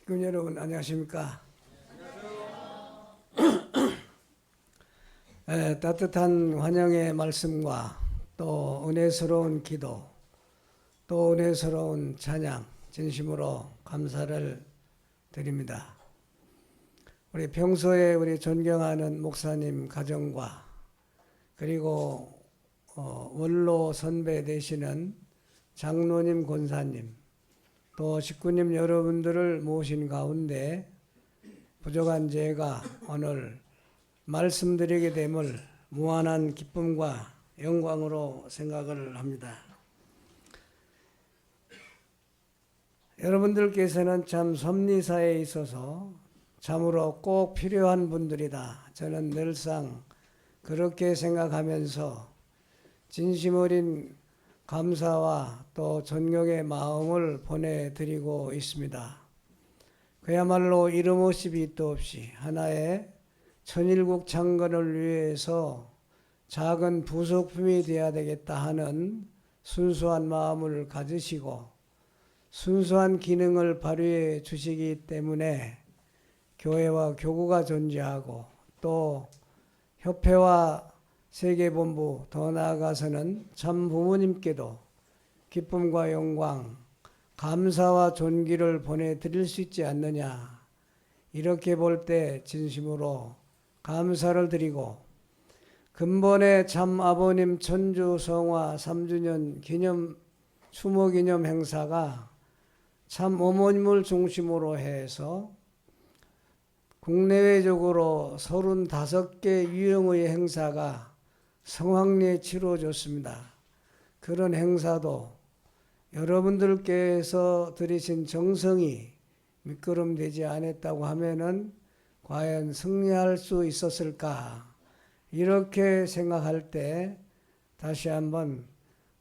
식구 여러분 안녕하십니까? 따뜻한 환영의 말씀과 또 은혜스러운 기도, 또 은혜스러운 찬양 진심으로 감사를 드립니다. 우리 평소에 우리 존경하는 목사님 가정과 그리고 원로 선배 되시는 장로님, 권사님, 또 식구님 여러분들을 모신 가운데 부족한 제가 오늘 말씀드리게 됨을 무한한 기쁨과 영광으로 생각을 합니다. 여러분들께서는 참 섭리사에 있어서 참으로 꼭 필요한 분들이다. 저는 늘상 그렇게 생각하면서 진심 어린 감사와 또 존경의 마음을 보내드리고 있습니다. 그야말로 이름 없이 빛도 없이 하나의 천일국 창건을 위해서 작은 부속품이 되어야 되겠다 하는 순수한 마음을 가지시고 순수한 기능을 발휘해 주시기 때문에 교회와 교구가 존재하고 또 협회와 세계본부, 더 나아가서는 참 부모님께도 기쁨과 영광, 감사와 존귀를 보내드릴 수 있지 않느냐. 이렇게 볼 때 진심으로 감사를 드리고 근본의 참 아버님 천주성화 3주년 기념 추모기념 행사가 참 어머님을 중심으로 해서 국내외적으로 35개 유형의 행사가 성황리에 치러졌습니다. 그런 행사도 여러분들께서 들이신 정성이 미끄럼되지 않았다고 하면은 과연 승리할 수 있었을까? 이렇게 생각할 때 다시 한번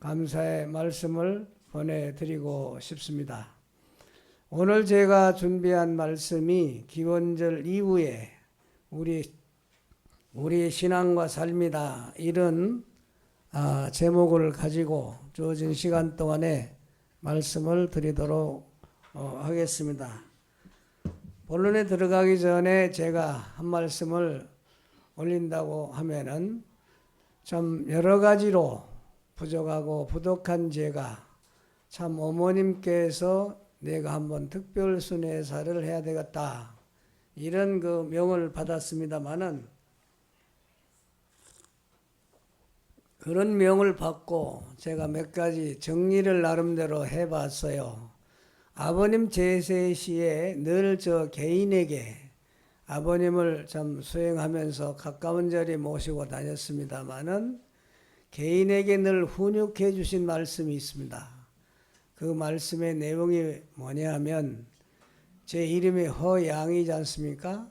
감사의 말씀을 보내드리고 싶습니다. 오늘 제가 준비한 말씀이 기원절 이후에 우리의 신앙과 삶이다, 이런 제목을 가지고 주어진 시간 동안에 말씀을 드리도록 하겠습니다. 본론에 들어가기 전에 제가 한 말씀을 올린다고 하면은 참 여러 가지로 부족하고 부족한 제가 참 어머님께서 내가 한번 특별 순회사를 해야 되겠다, 이런 그 명을 받았습니다마는 그런 명을 받고 제가 몇 가지 정리를 나름대로 해봤어요. 아버님 제세 시에 늘 저 개인에게 아버님을 참 수행하면서 가까운 자리에 모시고 다녔습니다마는 개인에게 늘 훈육해 주신 말씀이 있습니다. 그 말씀의 내용이 뭐냐 하면 제 이름이 허양이지 않습니까?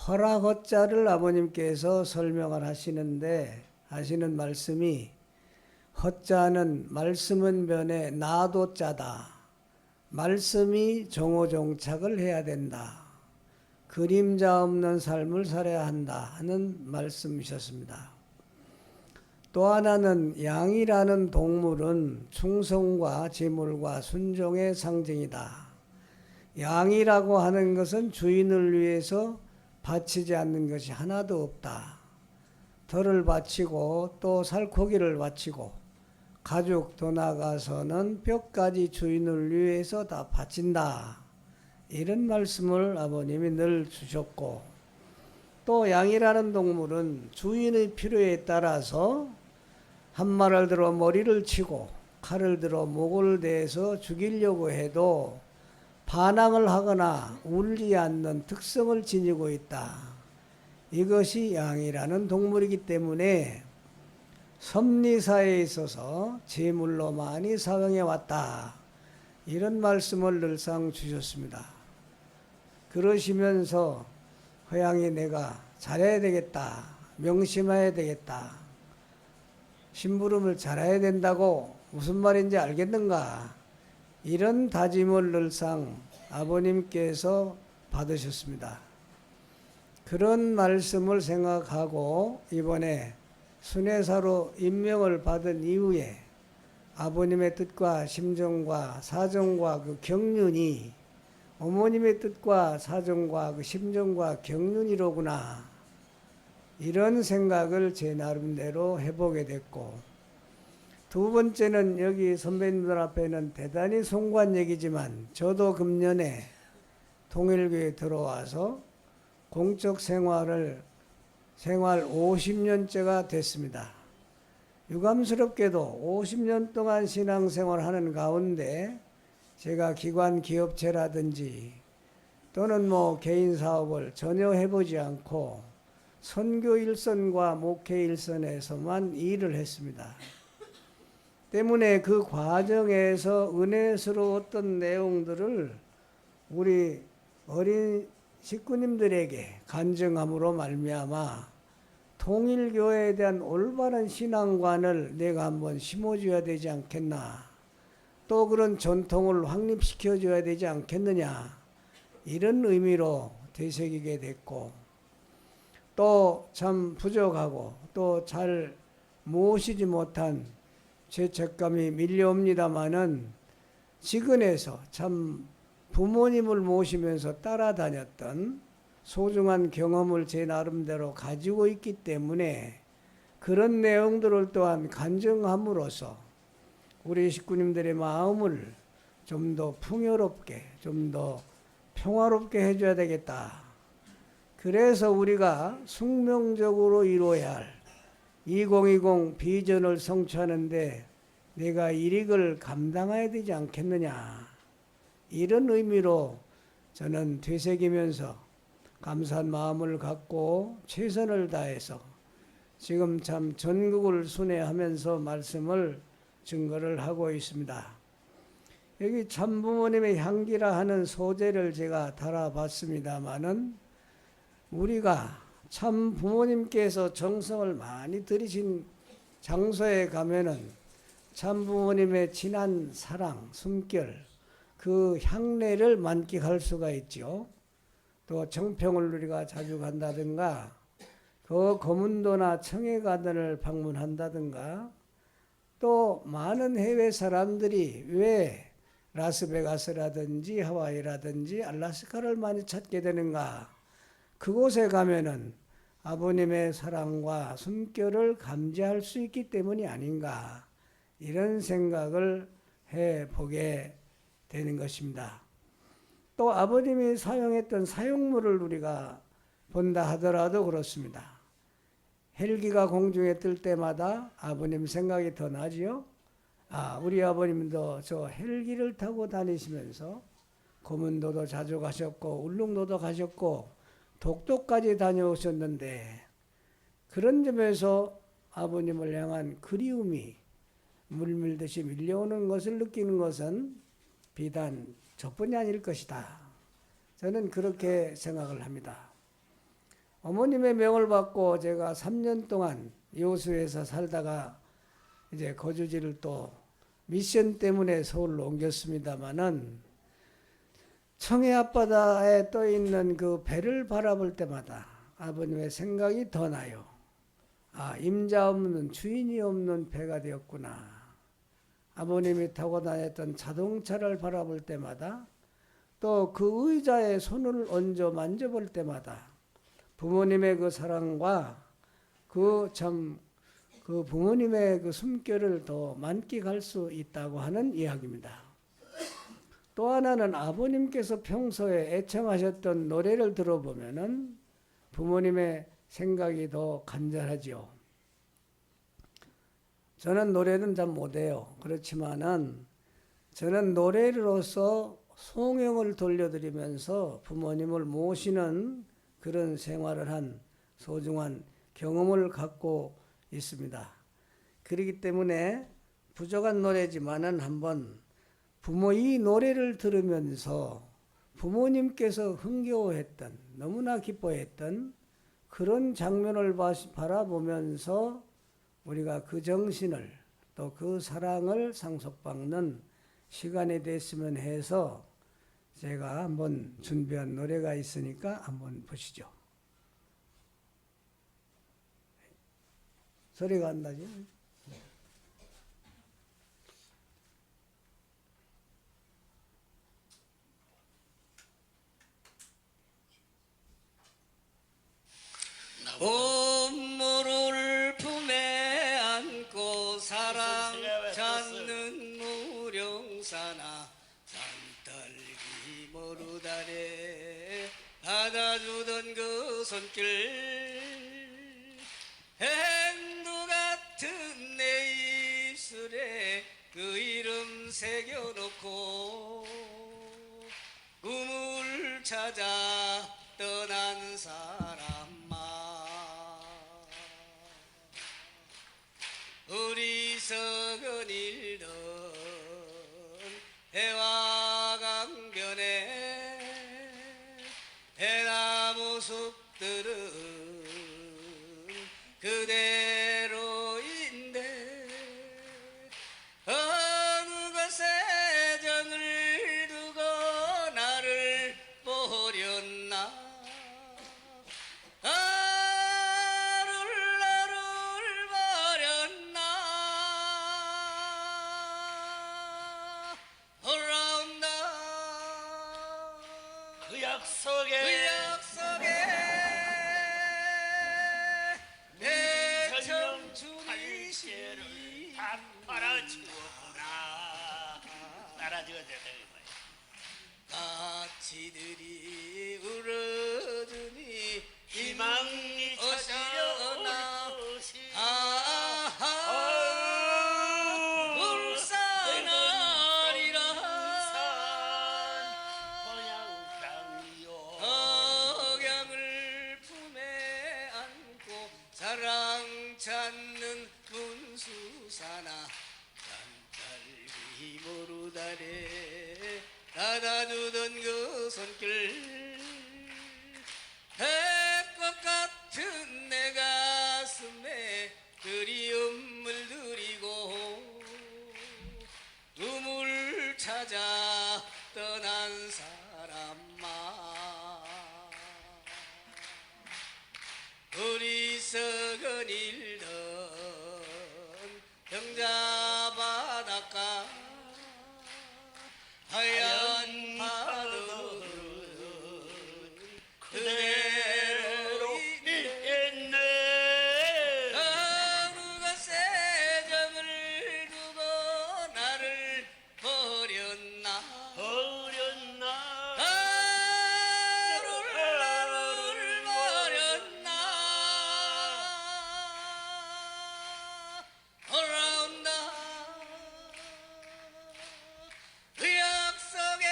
허라 허자를 아버님께서 설명을 하시는 말씀이 허자는 말씀은 변해 나도 자다. 말씀이 정오종착을 해야 된다. 그림자 없는 삶을 살아야 한다 하는 말씀이셨습니다. 또 하나는 양이라는 동물은 충성과 재물과 순종의 상징이다. 양이라고 하는 것은 주인을 위해서 바치지 않는 것이 하나도 없다. 털을 바치고 또 살코기를 바치고 가죽 더 나가서는 뼈까지 주인을 위해서 다 바친다. 이런 말씀을 아버님이 늘 주셨고, 또 양이라는 동물은 주인의 필요에 따라서 한 말을 들어 머리를 치고 칼을 들어 목을 대서 죽이려고 해도 반항을 하거나 울지 않는 특성을 지니고 있다. 이것이 양이라는 동물이기 때문에 섭리사에 있어서 제물로 많이 사용해 왔다. 이런 말씀을 늘상 주셨습니다. 그러시면서 허양이 내가 잘해야 되겠다, 명심해야 되겠다, 심부름을 잘해야 된다고 무슨 말인지 알겠는가, 이런 다짐을 늘상 아버님께서 받으셨습니다. 그런 말씀을 생각하고 이번에 순회사로 임명을 받은 이후에 아버님의 뜻과 심정과 사정과 그 경륜이 어머님의 뜻과 사정과 그 심정과 경륜이로구나. 이런 생각을 제 나름대로 해보게 됐고, 두 번째는 여기 선배님들 앞에는 대단히 송구한 얘기지만 저도 금년에 통일교에 들어와서 공적 생활 50년째가 됐습니다. 유감스럽게도 50년 동안 신앙생활 하는 가운데 제가 기관 기업체라든지 또는 뭐 개인 사업을 전혀 해보지 않고 선교 일선과 목회 일선에서만 일을 했습니다. 때문에 그 과정에서 은혜스러웠던 내용들을 우리 어린 식구님들에게 간증함으로 말미암아 통일교회에 대한 올바른 신앙관을 내가 한번 심어줘야 되지 않겠나, 또 그런 전통을 확립시켜줘야 되지 않겠느냐, 이런 의미로 되새기게 됐고, 또 참 부족하고 또 잘 모시지 못한 죄책감이 밀려옵니다마는 지근해서 참 부모님을 모시면서 따라다녔던 소중한 경험을 제 나름대로 가지고 있기 때문에 그런 내용들을 또한 간증함으로써 우리 식구님들의 마음을 좀 더 풍요롭게, 좀 더 평화롭게 해줘야 되겠다. 그래서 우리가 숙명적으로 이루어야 할 2020 비전을 성취하는데 내가 일익을 감당해야 되지 않겠느냐, 이런 의미로 저는 되새기면서 감사한 마음을 갖고 최선을 다해서 지금 참 전국을 순회하면서 말씀을 증거를 하고 있습니다. 여기 참부모님의 향기라 하는 소재를 제가 달아봤습니다마는 우리가 참 부모님께서 정성을 많이 들이신 장소에 가면은 참 부모님의 진한 사랑, 숨결, 그 향내를 만끽할 수가 있죠. 또 정평을 우리가 자주 간다든가, 그 거문도나 청해가든을 방문한다든가, 또 많은 해외 사람들이 왜 라스베가스라든지 하와이라든지 알래스카를 많이 찾게 되는가? 그곳에 가면은 아버님의 사랑과 숨결을 감지할 수 있기 때문이 아닌가, 이런 생각을 해보게 되는 것입니다. 또 아버님이 사용했던 사용물을 우리가 본다 하더라도 그렇습니다. 헬기가 공중에 뜰 때마다 아버님 생각이 더 나지요. 우리 아버님도 저 헬기를 타고 다니시면서 고문도도 자주 가셨고 울릉도도 가셨고 독도까지 다녀오셨는데, 그런 점에서 아버님을 향한 그리움이 물밀듯이 밀려오는 것을 느끼는 것은 비단 저뿐이 아닐 것이다. 저는 그렇게 생각을 합니다. 어머님의 명을 받고 제가 3년 동안 여수에서 살다가 이제 거주지를 또 미션 때문에 서울로 옮겼습니다마는 청해 앞바다에 떠 있는 그 배를 바라볼 때마다 아버님의 생각이 더 나요. 임자 없는, 주인이 없는 배가 되었구나. 아버님이 타고 다녔던 자동차를 바라볼 때마다, 또 그 의자에 손을 얹어 만져볼 때마다 부모님의 그 사랑과 그 부모님의 그 숨결을 더 만끽할 수 있다고 하는 이야기입니다. 또 하나는 아버님께서 평소에 애청하셨던 노래를 들어보면은 부모님의 생각이 더 간절하지요. 저는 노래는 잘 못해요. 그렇지만은 저는 노래로서 송영을 돌려드리면서 부모님을 모시는 그런 생활을 한 소중한 경험을 갖고 있습니다. 그렇기 때문에 부족한 노래지만은 한번 이 노래를 들으면서 부모님께서 흥겨워했던, 너무나 기뻐했던 그런 장면을 바라보면서 우리가 그 정신을, 또 그 사랑을 상속받는 시간이 됐으면 해서 제가 한번 준비한 노래가 있으니까 한번 보시죠. 소리가 안 나죠? 온모를 품에 안고 사랑 찾는 무령사나 산딸기 모르다래 받아주던 그 손길 행두 같은 내 입술에 그 이름 새겨놓고 꿈을 찾아 떠난 사람아 어리석은 일던 해와 강변에 해나무 숲들은 그대로인데 어느 곳에 정을 두고 나를 버렸나 나를 버렸나 돌아온다 그 약속에 내 설령 청춘이 팔개를 다 팔아주었구나. 따라줘야 돼. 가치들이 울어주니 희망이 찾아올 것이 울산하리라 고향강이요 억양을 품에 안고 사랑 찾는 문수사나 산딸기 모르다래 받아주던 그 손길 배꽃 같은 내 가슴에 그리움 물들이고 꿈을 찾아 떠난 사람아 어리석은 일던 병자 바닷가 하얀 파도는 그대로 있네. 어느 곳에 정을 두고 나를 버렸나 나를 버렸나 돌아온다 그 약속에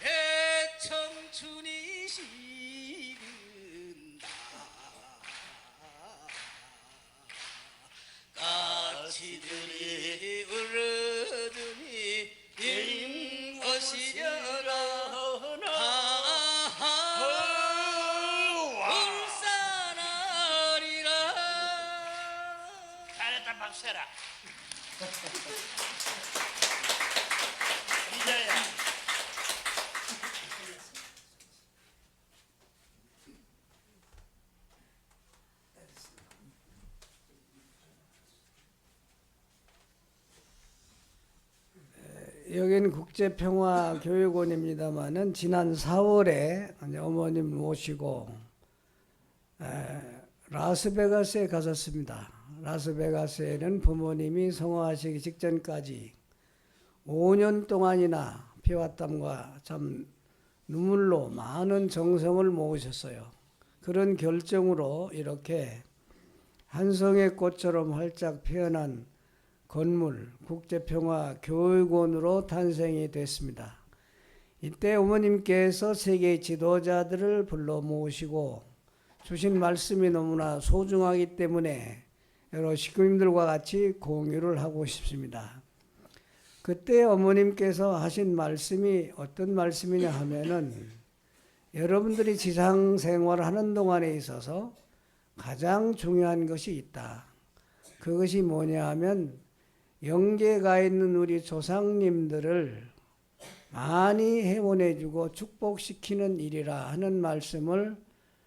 내 청춘이 시든다 가치들이 울어주니 님 오시려라 울산하리라 잘했다. 박수 해라. 이자야. 여기는 국제평화교육원입니다만은 지난 4월에 어머님 모시고 라스베가스에 갔었습니다. 라스베가스에는 부모님이 성화하시기 직전까지 5년 동안이나 피와 땀과 참 눈물로 많은 정성을 모으셨어요. 그런 결정으로 이렇게 한 송의 꽃처럼 활짝 피어난 건물 국제평화교육원으로 탄생이 됐습니다. 이때 어머님께서 세계 지도자들을 불러 모으시고 주신 말씀이 너무나 소중하기 때문에 여러 식구님들과 같이 공유를 하고 싶습니다. 그때 어머님께서 하신 말씀이 어떤 말씀이냐 하면은 여러분들이 지상 생활을 하는 동안에 있어서 가장 중요한 것이 있다. 그것이 뭐냐 하면 영계에 가 있는 우리 조상님들을 많이 회원해주고 축복시키는 일이라 하는 말씀을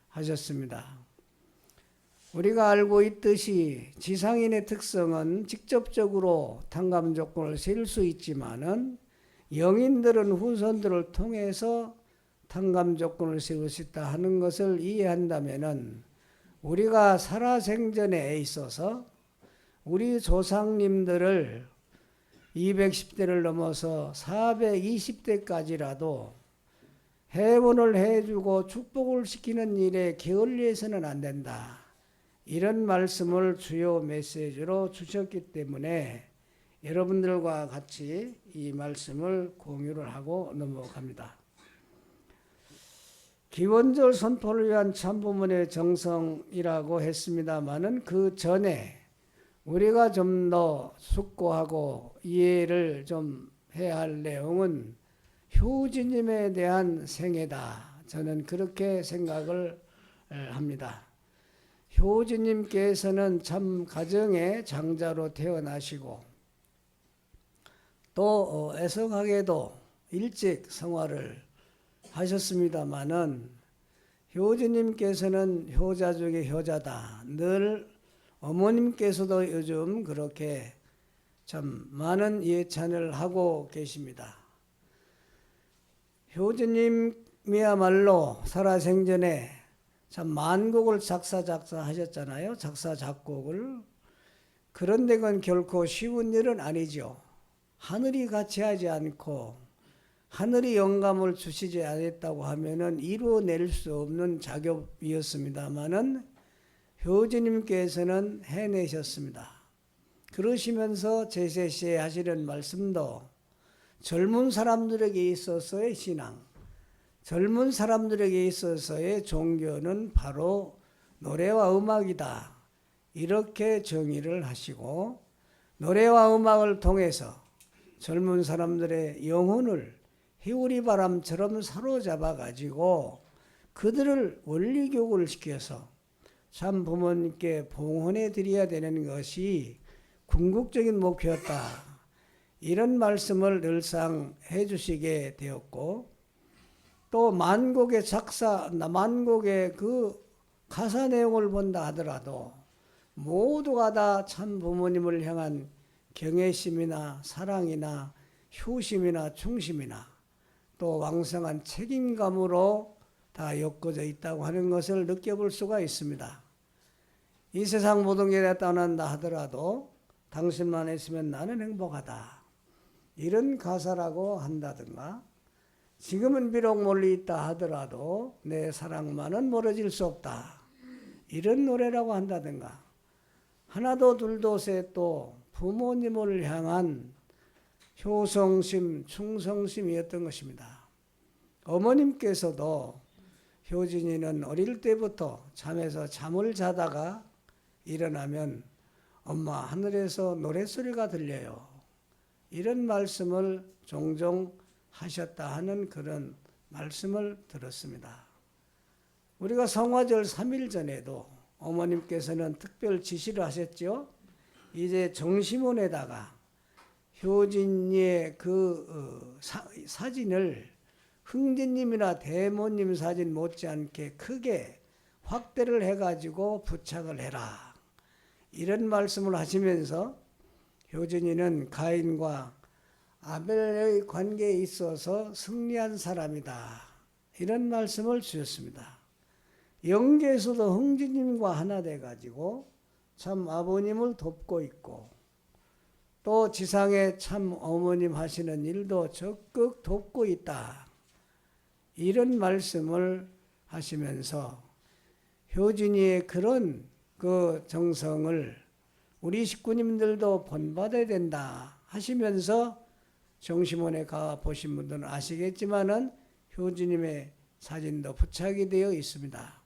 하셨습니다. 우리가 알고 있듯이 지상인의 특성은 직접적으로 탕감 조건을 세울 수 있지만은 영인들은 후손들을 통해서 탕감 조건을 세우셨다 하는 것을 이해한다면은 우리가 살아생전에 있어서 우리 조상님들을 210대를 넘어서 420대까지라도 해원을 해주고 축복을 시키는 일에 게을리해서는 안 된다. 이런 말씀을 주요 메시지로 주셨기 때문에 여러분들과 같이 이 말씀을 공유를 하고 넘어갑니다. 기원절 선포를 위한 참부문의 정성이라고 했습니다마는 그 전에 우리가 좀 더 숙고하고 이해를 좀 해야 할 내용은 효지님에 대한 생애다. 저는 그렇게 생각을 합니다. 효지님께서는 참 가정의 장자로 태어나시고 또 애석하게도 일찍 성화를 하셨습니다마는 효지님께서는 효자 중에 효자다. 늘 어머님께서도 요즘 그렇게 참 많은 예찬을 하고 계십니다. 효주님이야말로 살아생전에 참 만곡을 작사하셨잖아요. 작사 작곡을. 그런데 그건 결코 쉬운 일은 아니죠. 하늘이 같이 하지 않고 하늘이 영감을 주시지 않았다고 하면은 이루어낼 수 없는 작업이었습니다마는 효주님께서는 해내셨습니다. 그러시면서 제세시에 하시는 말씀도 젊은 사람들에게 있어서의 신앙, 젊은 사람들에게 있어서의 종교는 바로 노래와 음악이다. 이렇게 정의를 하시고 노래와 음악을 통해서 젊은 사람들의 영혼을 해오리바람처럼 사로잡아 가지고 그들을 원리교육을 시켜서 참 부모님께 봉헌해 드려야 되는 것이 궁극적인 목표였다. 이런 말씀을 늘상 해주시게 되었고 또 만곡의 만곡의 그 가사 내용을 본다 하더라도 모두가 다 참 부모님을 향한 경외심이나 사랑이나 효심이나 충심이나 또 왕성한 책임감으로 다 엮어져 있다고 하는 것을 느껴볼 수가 있습니다. 이 세상 모든 게 다 떠난다 하더라도 당신만 있으면 나는 행복하다. 이런 가사라고 한다든가 지금은 비록 멀리 있다 하더라도 내 사랑만은 멀어질 수 없다. 이런 노래라고 한다든가 하나도 둘도 셋도 부모님을 향한 효성심, 충성심이었던 것입니다. 어머님께서도 효진이는 어릴 때부터 잠에서 잠을 자다가 일어나면 엄마 하늘에서 노랫소리가 들려요. 이런 말씀을 종종 하셨다 하는 그런 말씀을 들었습니다. 우리가 성화절 3일 전에도 어머님께서는 특별 지시를 하셨죠. 이제 정시문에다가 효진이의 그 사진을 흥진님이나 대모님 사진 못지않게 크게 확대를 해가지고 부착을 해라. 이런 말씀을 하시면서 효진이는 가인과 아벨의 관계에 있어서 승리한 사람이다. 이런 말씀을 주셨습니다. 영계에서도 흥진님과 하나 돼가지고 참 아버님을 돕고 있고 또 지상에 참 어머님 하시는 일도 적극 돕고 있다. 이런 말씀을 하시면서 효진이의 그런 그 정성을 우리 식구님들도 본받아야 된다 하시면서 정심원에 가 보신 분들은 아시겠지만은 효진님의 사진도 부착이 되어 있습니다.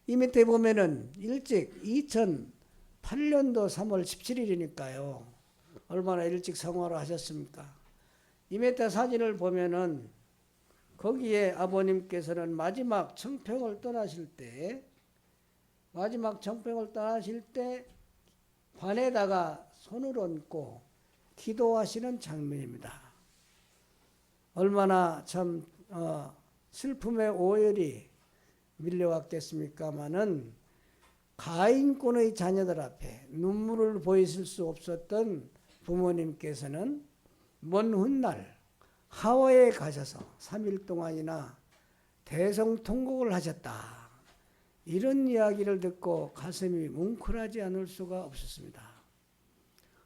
이 밑에 보면은 일찍 2008년도 3월 17일이니까요. 얼마나 일찍 성화를 하셨습니까? 이 밑에 사진을 보면은 거기에 아버님께서는 마지막 청평을 떠나실 때 관에다가 손을 얹고 기도하시는 장면입니다. 얼마나 참 슬픔의 오열이 밀려왔겠습니까마는 가인권의 자녀들 앞에 눈물을 보이실 수 없었던 부모님께서는 먼 훗날 하와이에 가셔서 3일 동안이나 대성통곡을 하셨다. 이런 이야기를 듣고 가슴이 뭉클하지 않을 수가 없었습니다.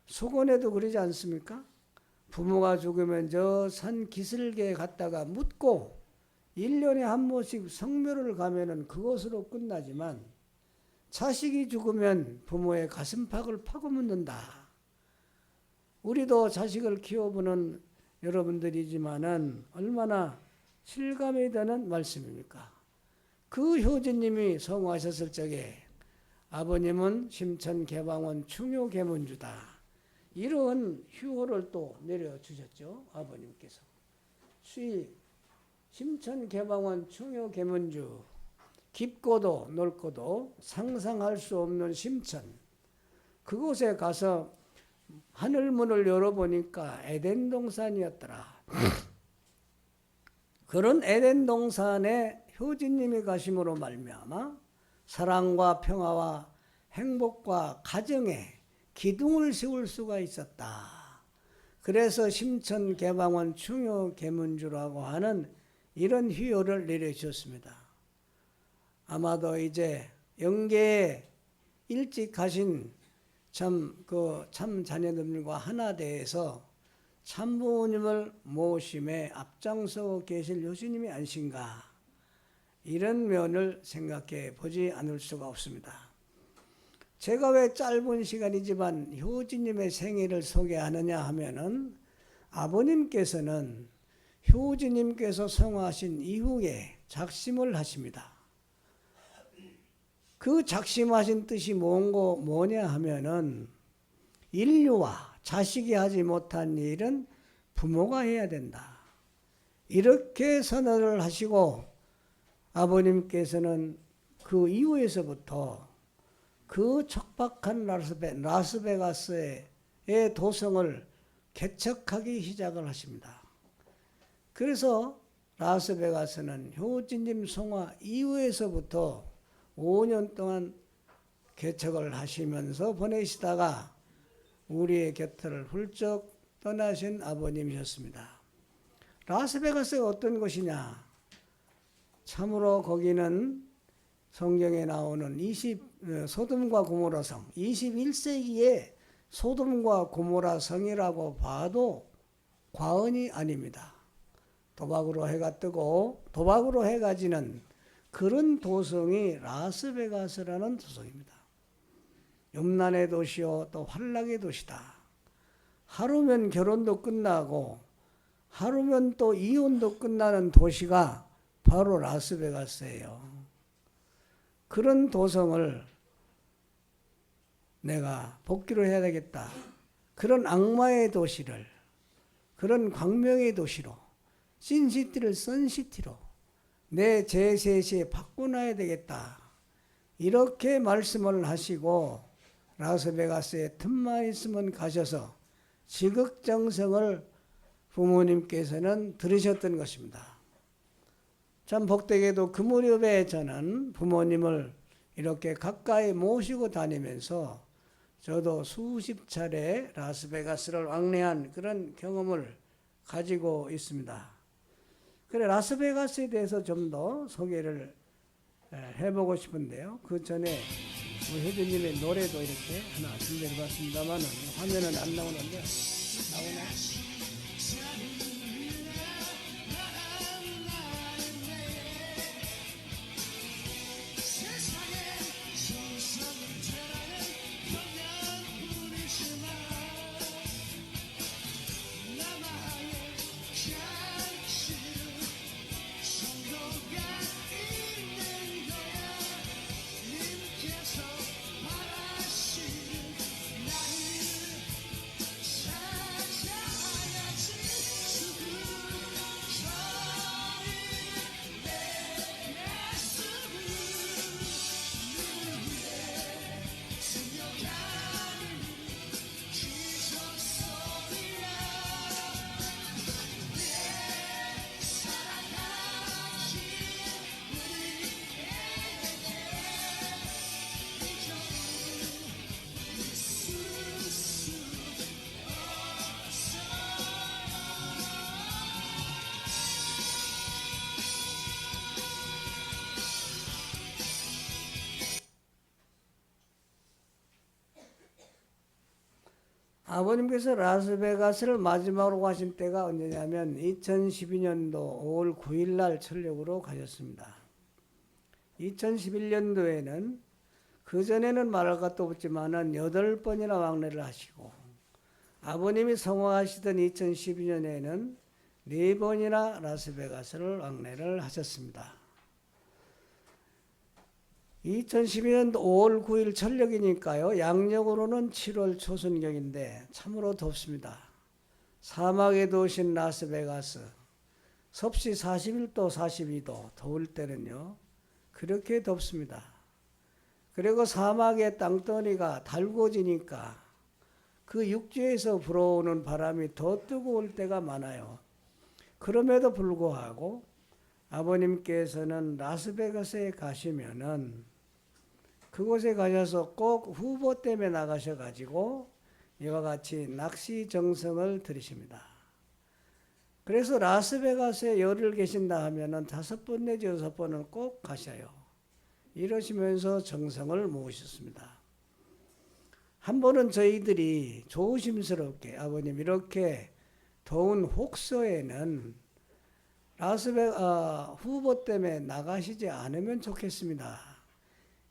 수건에도 그러지 않습니까? 부모가 죽으면 저 산 기슭에 갔다가 묻고 1년에 한 번씩 성묘를 가면은 그것으로 끝나지만 자식이 죽으면 부모의 가슴팍을 파고 묻는다. 우리도 자식을 키워보는 여러분들이지만은 얼마나 실감이 되는 말씀입니까? 그 효진님이 성화하셨을 적에 아버님은 심천개방원 충효계문주다. 이런 휴호를 또 내려주셨죠. 아버님께서. 수이 심천개방원 충효계문주, 깊고도 넓고도 상상할 수 없는 심천, 그곳에 가서 하늘문을 열어보니까 에덴 동산이었더라. 그런 에덴 동산에 효진님이 가심으로 말미암아 사랑과 평화와 행복과 가정에 기둥을 세울 수가 있었다. 그래서 심천개방원 충효계문주라고 하는 이런 휴호를 내려주셨습니다. 아마도 이제 영계에 일찍 가신 참 자녀들과 하나 되어서 참부모님을 모심에 앞장서 계실 효진님이 아니신가, 이런 면을 생각해 보지 않을 수가 없습니다. 제가 왜 짧은 시간이지만 효진님의 생애를 소개하느냐 하면은 아버님께서는 효진님께서 성화하신 이후에 작심을 하십니다. 그 작심하신 뜻이 뭐냐 하면은 인류와 자식이 하지 못한 일은 부모가 해야 된다. 이렇게 선언을 하시고 아버님께서는 그 이후에서부터 그 척박한 라스베가스의 도성을 개척하기 시작을 하십니다. 그래서 라스베가스는 효진님 성화 이후에서부터 5년 동안 개척을 하시면서 보내시다가 우리의 곁을 훌쩍 떠나신 아버님이셨습니다. 라스베가스가 어떤 곳이냐? 참으로 거기는 성경에 나오는 소돔과 고모라 성, 21세기의 소돔과 고모라 성이라고 봐도 과언이 아닙니다. 도박으로 해가 뜨고 도박으로 해가 지는 그런 도성이 라스베가스라는 도성입니다. 염란의 도시요 또 환락의 도시다. 하루면 결혼도 끝나고 하루면 또 이혼도 끝나는 도시가 바로 라스베가스예요. 그런 도성을 내가 복귀를 해야 되겠다. 그런 악마의 도시를, 그런 광명의 도시로, 신시티를 선시티로 내 제3시에 바꿔놔야 되겠다. 이렇게 말씀을 하시고 라스베가스에 틈만 있으면 가셔서 지극정성을 부모님께서는 들으셨던 것입니다. 참 복되게도 그 무렵에 저는 부모님을 이렇게 가까이 모시고 다니면서 저도 수십 차례 라스베가스를 왕래한 그런 경험을 가지고 있습니다. 그래 라스베가스에 대해서 좀 더 소개를 해보고 싶은데요. 그 전에 효진님의 노래도 이렇게 하나 준비해봤습니다만 화면은 안 나오는데 나오나? 아버님께서 라스베가스를 마지막으로 가신 때가 언제냐면 2012년도 5월 9일 날 철력으로 가셨습니다. 2011년도에는 그전에는 말할 것도 없지만은 8번이나 왕래를 하시고, 아버님이 성화하시던 2012년에는 4번이나 라스베가스를 왕래를 하셨습니다. 2012년도 5월 9일 철력이니까요. 양력으로는 7월 초순경인데 참으로 덥습니다. 사막에 도신 라스베가스 섭씨 41도 42도 더울 때는요. 그렇게 덥습니다. 그리고 사막의 땅덩이가 달궈지니까 그 육지에서 불어오는 바람이 더 뜨거울 때가 많아요. 그럼에도 불구하고 아버님께서는 라스베가스에 가시면은 그곳에 가셔서 꼭 후보 때문에 나가셔가지고 이와 같이 낚시 정성을 들이십니다. 그래서 라스베가스에 열흘 계신다 하면은 5번 내지 6번은 꼭 가셔요. 이러시면서 정성을 모으셨습니다. 한 번은 저희들이 조심스럽게 아버님 이렇게 더운 혹서에는 후보 때문에 나가시지 않으면 좋겠습니다.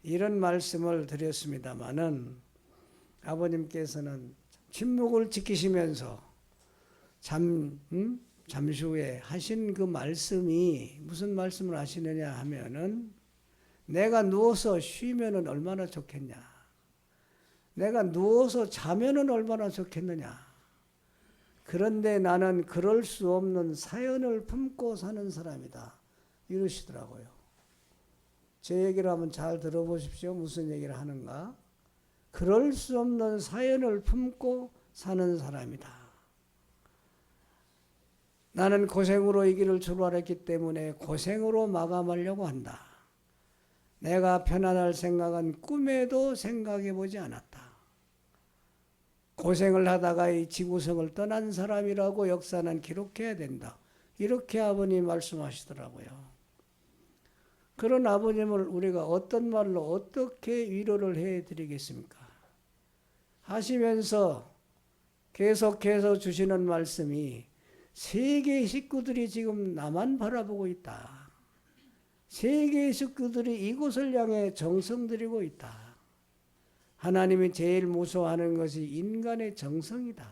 이런 말씀을 드렸습니다마는 아버님께서는 침묵을 지키시면서 잠시 후에 하신 그 말씀이 무슨 말씀을 하시느냐 하면은 내가 누워서 쉬면은 얼마나 좋겠냐. 내가 누워서 자면은 얼마나 좋겠느냐. 그런데 나는 그럴 수 없는 사연을 품고 사는 사람이다. 이러시더라고요. 제 얘기를 한번 잘 들어보십시오. 무슨 얘기를 하는가. 그럴 수 없는 사연을 품고 사는 사람이다. 나는 고생으로 이 길을 출발했기 때문에 고생으로 마감하려고 한다. 내가 편안할 생각은 꿈에도 생각해 보지 않았다. 고생을 하다가 이 지구성을 떠난 사람이라고 역사는 기록해야 된다. 이렇게 아버님 말씀하시더라고요. 그런 아버님을 우리가 어떤 말로 어떻게 위로를 해드리겠습니까? 하시면서 계속해서 주시는 말씀이 세계의 식구들이 지금 나만 바라보고 있다. 세계의 식구들이 이곳을 향해 정성 들이고 있다. 하나님이 제일 무서워하는 것이 인간의 정성이다.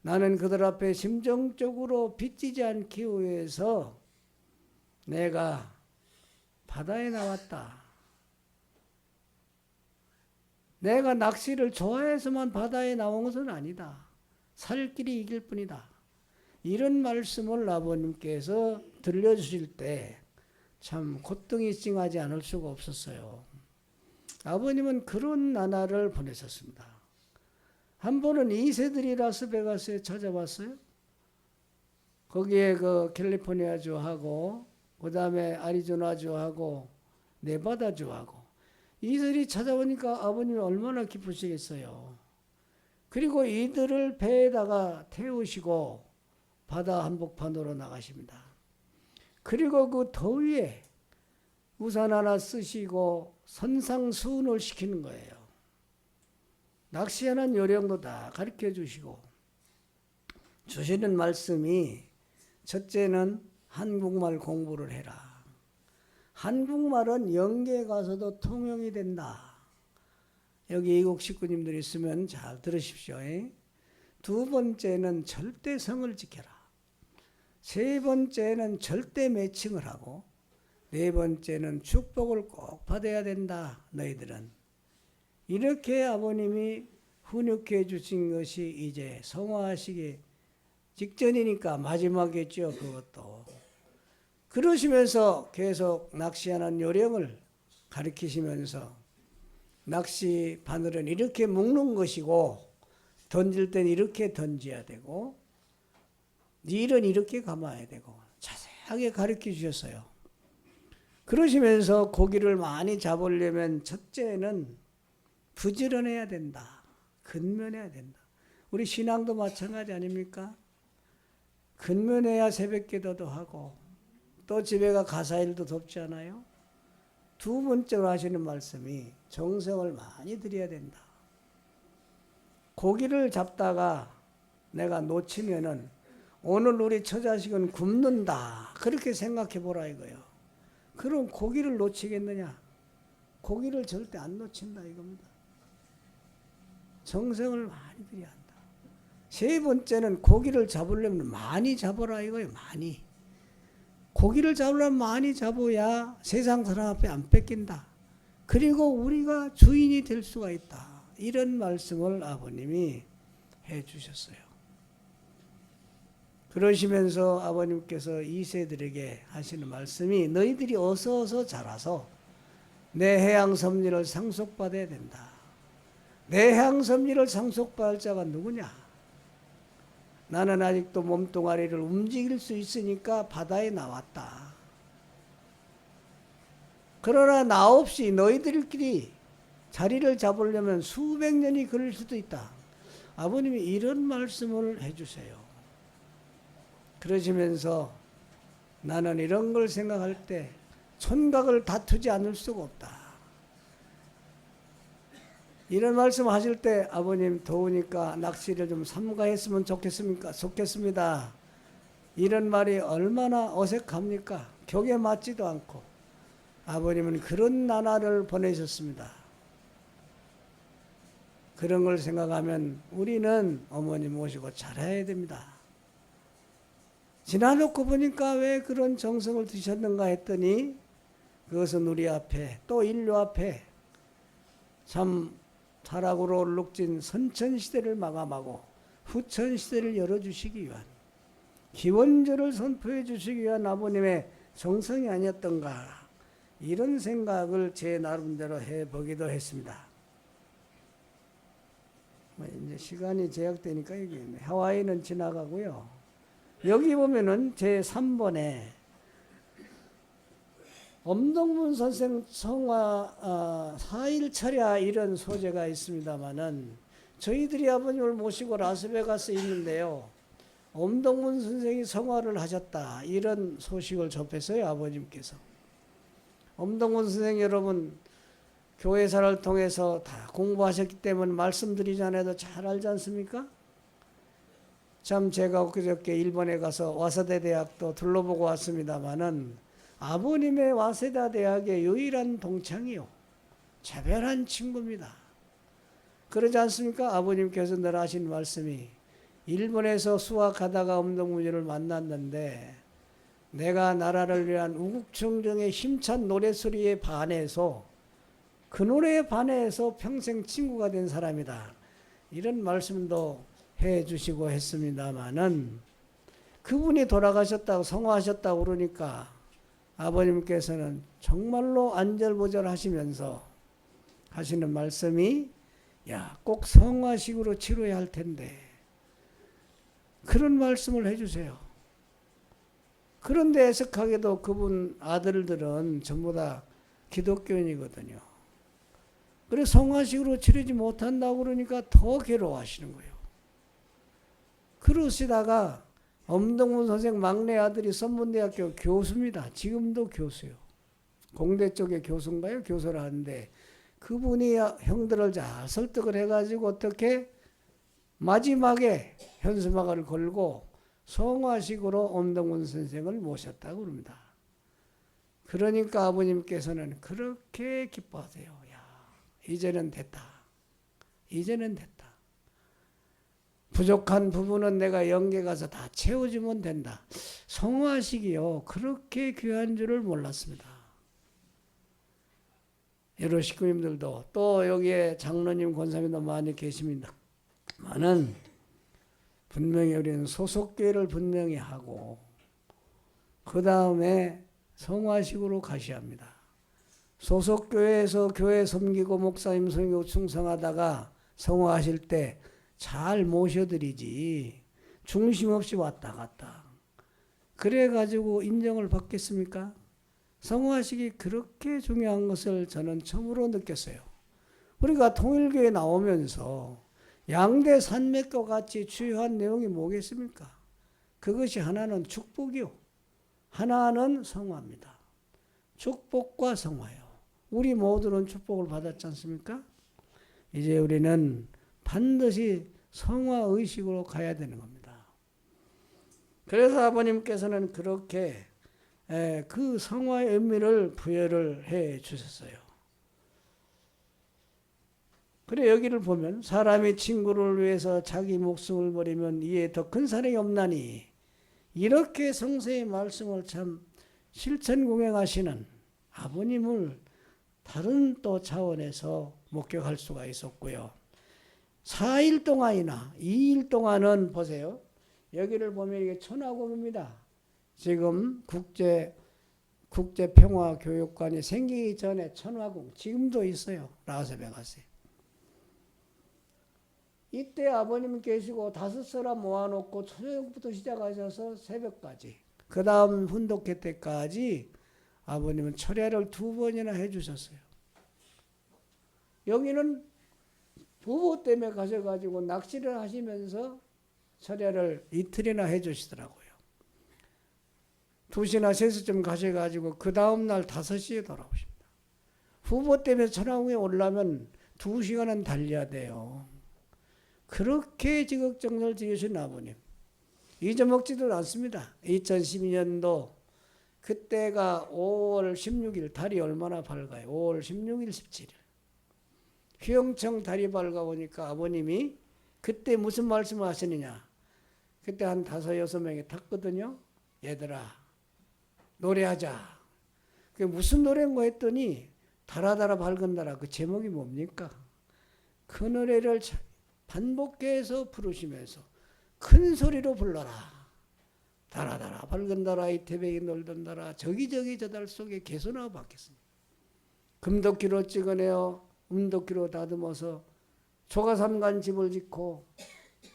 나는 그들 앞에 심정적으로 빚지지 않기 위해서 내가 바다에 나왔다. 내가 낚시를 좋아해서만 바다에 나온 것은 아니다. 살 길이 이길 뿐이다. 이런 말씀을 아버님께서 들려주실 때 참 콧등이 찡하지 않을 수가 없었어요. 아버님은 그런 나날을 보내셨습니다. 한 번은 2세들이 라스베가스에 찾아왔어요. 거기에 그 캘리포니아주하고 그 다음에 아리조나주하고 네바다주하고 이들이 찾아오니까 아버님이 얼마나 기쁘시겠어요. 그리고 이들을 배에다가 태우시고 바다 한복판으로 나가십니다. 그리고 그 더위에 우산 하나 쓰시고 선상수훈을 시키는 거예요. 낚시하는 요령도 다 가르쳐 주시고 주시는 말씀이 첫째는 한국말 공부를 해라. 한국말은 영계에 가서도 통용이 된다. 여기 이국 식구님들 있으면 잘 들으십시오. 두 번째는 절대성을 지켜라. 세 번째는 절대 매칭을 하고 네 번째는 축복을 꼭 받아야 된다. 너희들은. 이렇게 아버님이 훈육해 주신 것이 이제 성화하시기 직전이니까 마지막이겠죠. 그것도. 그러시면서 계속 낚시하는 요령을 가르치시면서 낚시 바늘은 이렇게 묶는 것이고 던질 땐 이렇게 던져야 되고 닐은 이렇게 감아야 되고 자세하게 가르쳐 주셨어요. 그러시면서 고기를 많이 잡으려면 첫째는 부지런해야 된다. 근면해야 된다. 우리 신앙도 마찬가지 아닙니까? 근면해야 새벽기도도 하고 또 집에가 가사일도 돕지 않아요? 두 번째로 하시는 말씀이 정성을 많이 드려야 된다. 고기를 잡다가 내가 놓치면은 오늘 우리 처자식은 굶는다. 그렇게 생각해 보라 이거예요. 그럼 고기를 놓치겠느냐? 고기를 절대 안 놓친다 이겁니다. 정성을 많이 들여야 한다. 세 번째는 고기를 잡으려면 많이 잡아라 이거예요. 많이. 고기를 잡으려면 많이 잡아야 세상 사람 앞에 안 뺏긴다. 그리고 우리가 주인이 될 수가 있다. 이런 말씀을 아버님이 해 주셨어요. 그러시면서 아버님께서 2세들에게 하시는 말씀이 너희들이 어서 자라서 내 해양 섭리를 상속받아야 된다. 내 해양 섭리를 상속받을 자가 누구냐? 나는 아직도 몸뚱아리를 움직일 수 있으니까 바다에 나왔다. 그러나 나 없이 너희들끼리 자리를 잡으려면 수백 년이 걸릴 수도 있다. 아버님이 이런 말씀을 해주세요. 그러시면서 나는 이런 걸 생각할 때 촌각을 다투지 않을 수가 없다. 이런 말씀 하실 때 아버님 더우니까 낚시를 좀 삼가했으면 좋겠습니다. 이런 말이 얼마나 어색합니까? 격에 맞지도 않고 아버님은 그런 나날을 보내셨습니다. 그런 걸 생각하면 우리는 어머니 모시고 잘해야 됩니다. 지나놓고 보니까 왜 그런 정성을 드셨는가 했더니 그것은 우리 앞에 또 인류 앞에 참 타락으로 얼룩진 선천시대를 마감하고 후천시대를 열어주시기 위한 기원절을 선포해 주시기 위한 아버님의 정성이 아니었던가 이런 생각을 제 나름대로 해보기도 했습니다. 이제 시간이 제약되니까 얘기했네. 하와이는 지나가고요. 여기 보면은 제 3번에 엄동문 선생 성화 4일철야 이런 소재가 있습니다만은 저희들이 아버님을 모시고 라스베가스에 있는데요. 엄동문 선생이 성화를 하셨다 이런 소식을 접했어요. 아버님께서. 엄동문 선생 여러분 교회사를 통해서 다 공부하셨기 때문에 말씀드리지 않아도 잘 알지 않습니까? 참 제가 엊그저께 일본에 가서 와세다 대학도 둘러보고 왔습니다마는 아버님의 와세다 대학의 유일한 동창이요. 차별한 친구입니다. 그러지 않습니까? 아버님께서 늘 하신 말씀이 일본에서 수학하다가 엄동문이를 만났는데 내가 나라를 위한 우국충정의 힘찬 노래소리에 반해서 그 노래에 반해서 평생 친구가 된 사람이다. 이런 말씀도 해 주시고 했습니다마는 그분이 돌아가셨다고 성화하셨다고 그러니까 아버님께서는 정말로 안절부절하시면서 하시는 말씀이 야, 꼭 성화식으로 치러야 할 텐데 그런 말씀을 해주세요. 그런데 애석하게도 그분 아들들은 전부 다 기독교인이거든요. 그래서 성화식으로 치르지 못한다고 그러니까 더 괴로워하시는 거예요. 그러시다가 엄동문 선생 막내 아들이 선문대학교 교수입니다. 지금도 교수요. 공대 쪽의 교수인가요? 교수를 하는데 그분이 형들을 잘 설득을 해가지고 어떻게 마지막에 현수막을 걸고 성화식으로 엄동문 선생을 모셨다고 그럽니다. 그러니까 아버님께서는 그렇게 기뻐하세요. 야, 이제는 됐다. 이제는 됐다. 부족한 부분은 내가 영계 가서 다 채워주면 된다. 성화식이요. 그렇게 귀한 줄을 몰랐습니다. 여러 식구님들도 또 여기에 장로님, 권사님도 많이 계십니다. 많은 분명히 우리는 소속교회를 분명히 하고 그 다음에 성화식으로 가셔야 합니다. 소속교회에서 교회 섬기고 목사님 섬기고 충성하다가 성화하실 때 잘 모셔드리지 중심 없이 왔다 갔다 그래가지고 인정을 받겠습니까? 성화식이 그렇게 중요한 것을 저는 처음으로 느꼈어요. 우리가 통일교회 나오면서 양대 산맥과 같이 주요한 내용이 뭐겠습니까? 그것이 하나는 축복이요. 하나는 성화입니다. 축복과 성화요. 우리 모두는 축복을 받았지 않습니까? 이제 우리는 반드시 성화 의식으로 가야 되는 겁니다. 그래서 아버님께서는 그렇게 그 성화의 의미를 부여를 해 주셨어요. 그래 여기를 보면 사람이 친구를 위해서 자기 목숨을 버리면 이에 더 큰 사랑이 없나니, 이렇게 성서의 말씀을 참 실천공행하시는 아버님을 다른 또 차원에서 목격할 수가 있었고요. 4일 동안이나 2일 동안은 보세요. 여기를 보면 이게 천화궁입니다. 지금 국제평화교육관이 생기기 전에 천화궁 지금도 있어요. 라스베가스에. 이때 아버님 계시고 5사람 모아놓고 저녁부터 시작하셔서 새벽까지, 그 다음 훈독회 때까지 아버님은 철야를 2번이나 해주셨어요. 여기는 부부 때문에 가셔가지고 낚시를 하시면서 철야를 이틀이나 해주시더라고요. 2시나 3시쯤 가셔가지고 그 다음날 5시에 돌아오십니다. 부부 때문에 천왕궁에 오려면 2시간은 달려야 돼요. 그렇게 지극정성을 지으신 아버님, 잊어먹지도 않습니다. 2012년도 그때가 5월 16일, 달이 얼마나 밝아요. 5월 16일, 17일. 휘영청 달이 밝아오니까 아버님이 그때 무슨 말씀을 하시느냐. 그때 한 5-6명이 탔거든요. 얘들아, 노래하자. 그게 무슨 노래인가 했더니 달아달아 밝은 달아, 그 제목이 뭡니까? 그 노래를 반복해서 부르시면서 큰 소리로 불러라. 달아달아 밝은 달아 이태백이 놀던 달아 저기저기 저 달 속에 개소나가 박혔습니다. 금도끼로 찍어내어 음도끼로 다듬어서 조가삼간 집을 짓고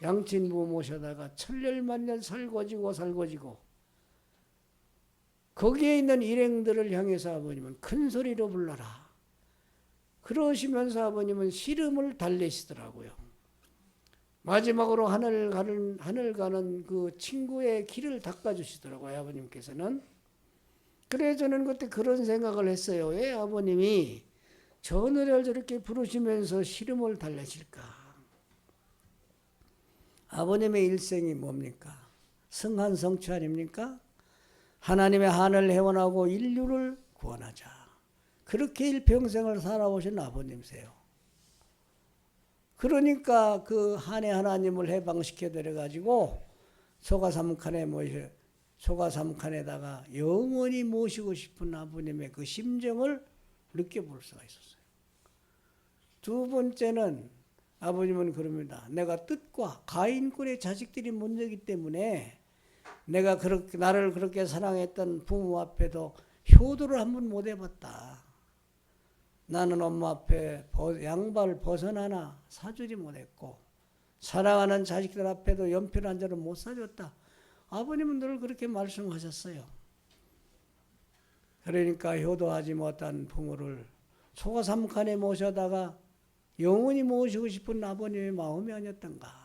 양친부 모셔다가 천년만년 살궈지고 거기에 있는 일행들을 향해서 아버님은 큰 소리로 불러라. 그러시면서 아버님은 시름을 달래시더라고요. 마지막으로 하늘 가는 그 친구의 길을 닦아주시더라고요. 아버님께서는. 그래 저는 그때 그런 생각을 했어요. 왜 아버님이 저 노래를 저렇게 부르시면서 시름을 달래실까? 아버님의 일생이 뭡니까? 성한 성취 아닙니까? 하나님의 한을 회원하고 인류를 구원하자. 그렇게 일평생을 살아오신 아버님이세요. 그러니까 그 한해 하나님을 해방시켜 드려가지고 소가삼칸에다가 영원히 모시고 싶은 아버님의 그 심정을 느껴볼 수가 있었어요. 2번째는 아버님은 그럽니다. 내가 뜻과 가인꾼의 자식들이 먼저이기 때문에 내가 나를 그렇게 사랑했던 부모 앞에도 효도를 한번 못 해봤다. 나는 엄마 앞에 양발 벗어나나 사주지 못했고 사랑하는 자식들 앞에도 연필 한 자를 못 사줬다. 아버님은 늘 그렇게 말씀하셨어요. 그러니까 효도하지 못한 부모를 소가삼칸에 모셔다가 영원히 모시고 싶은 아버님의 마음이 아니었던가.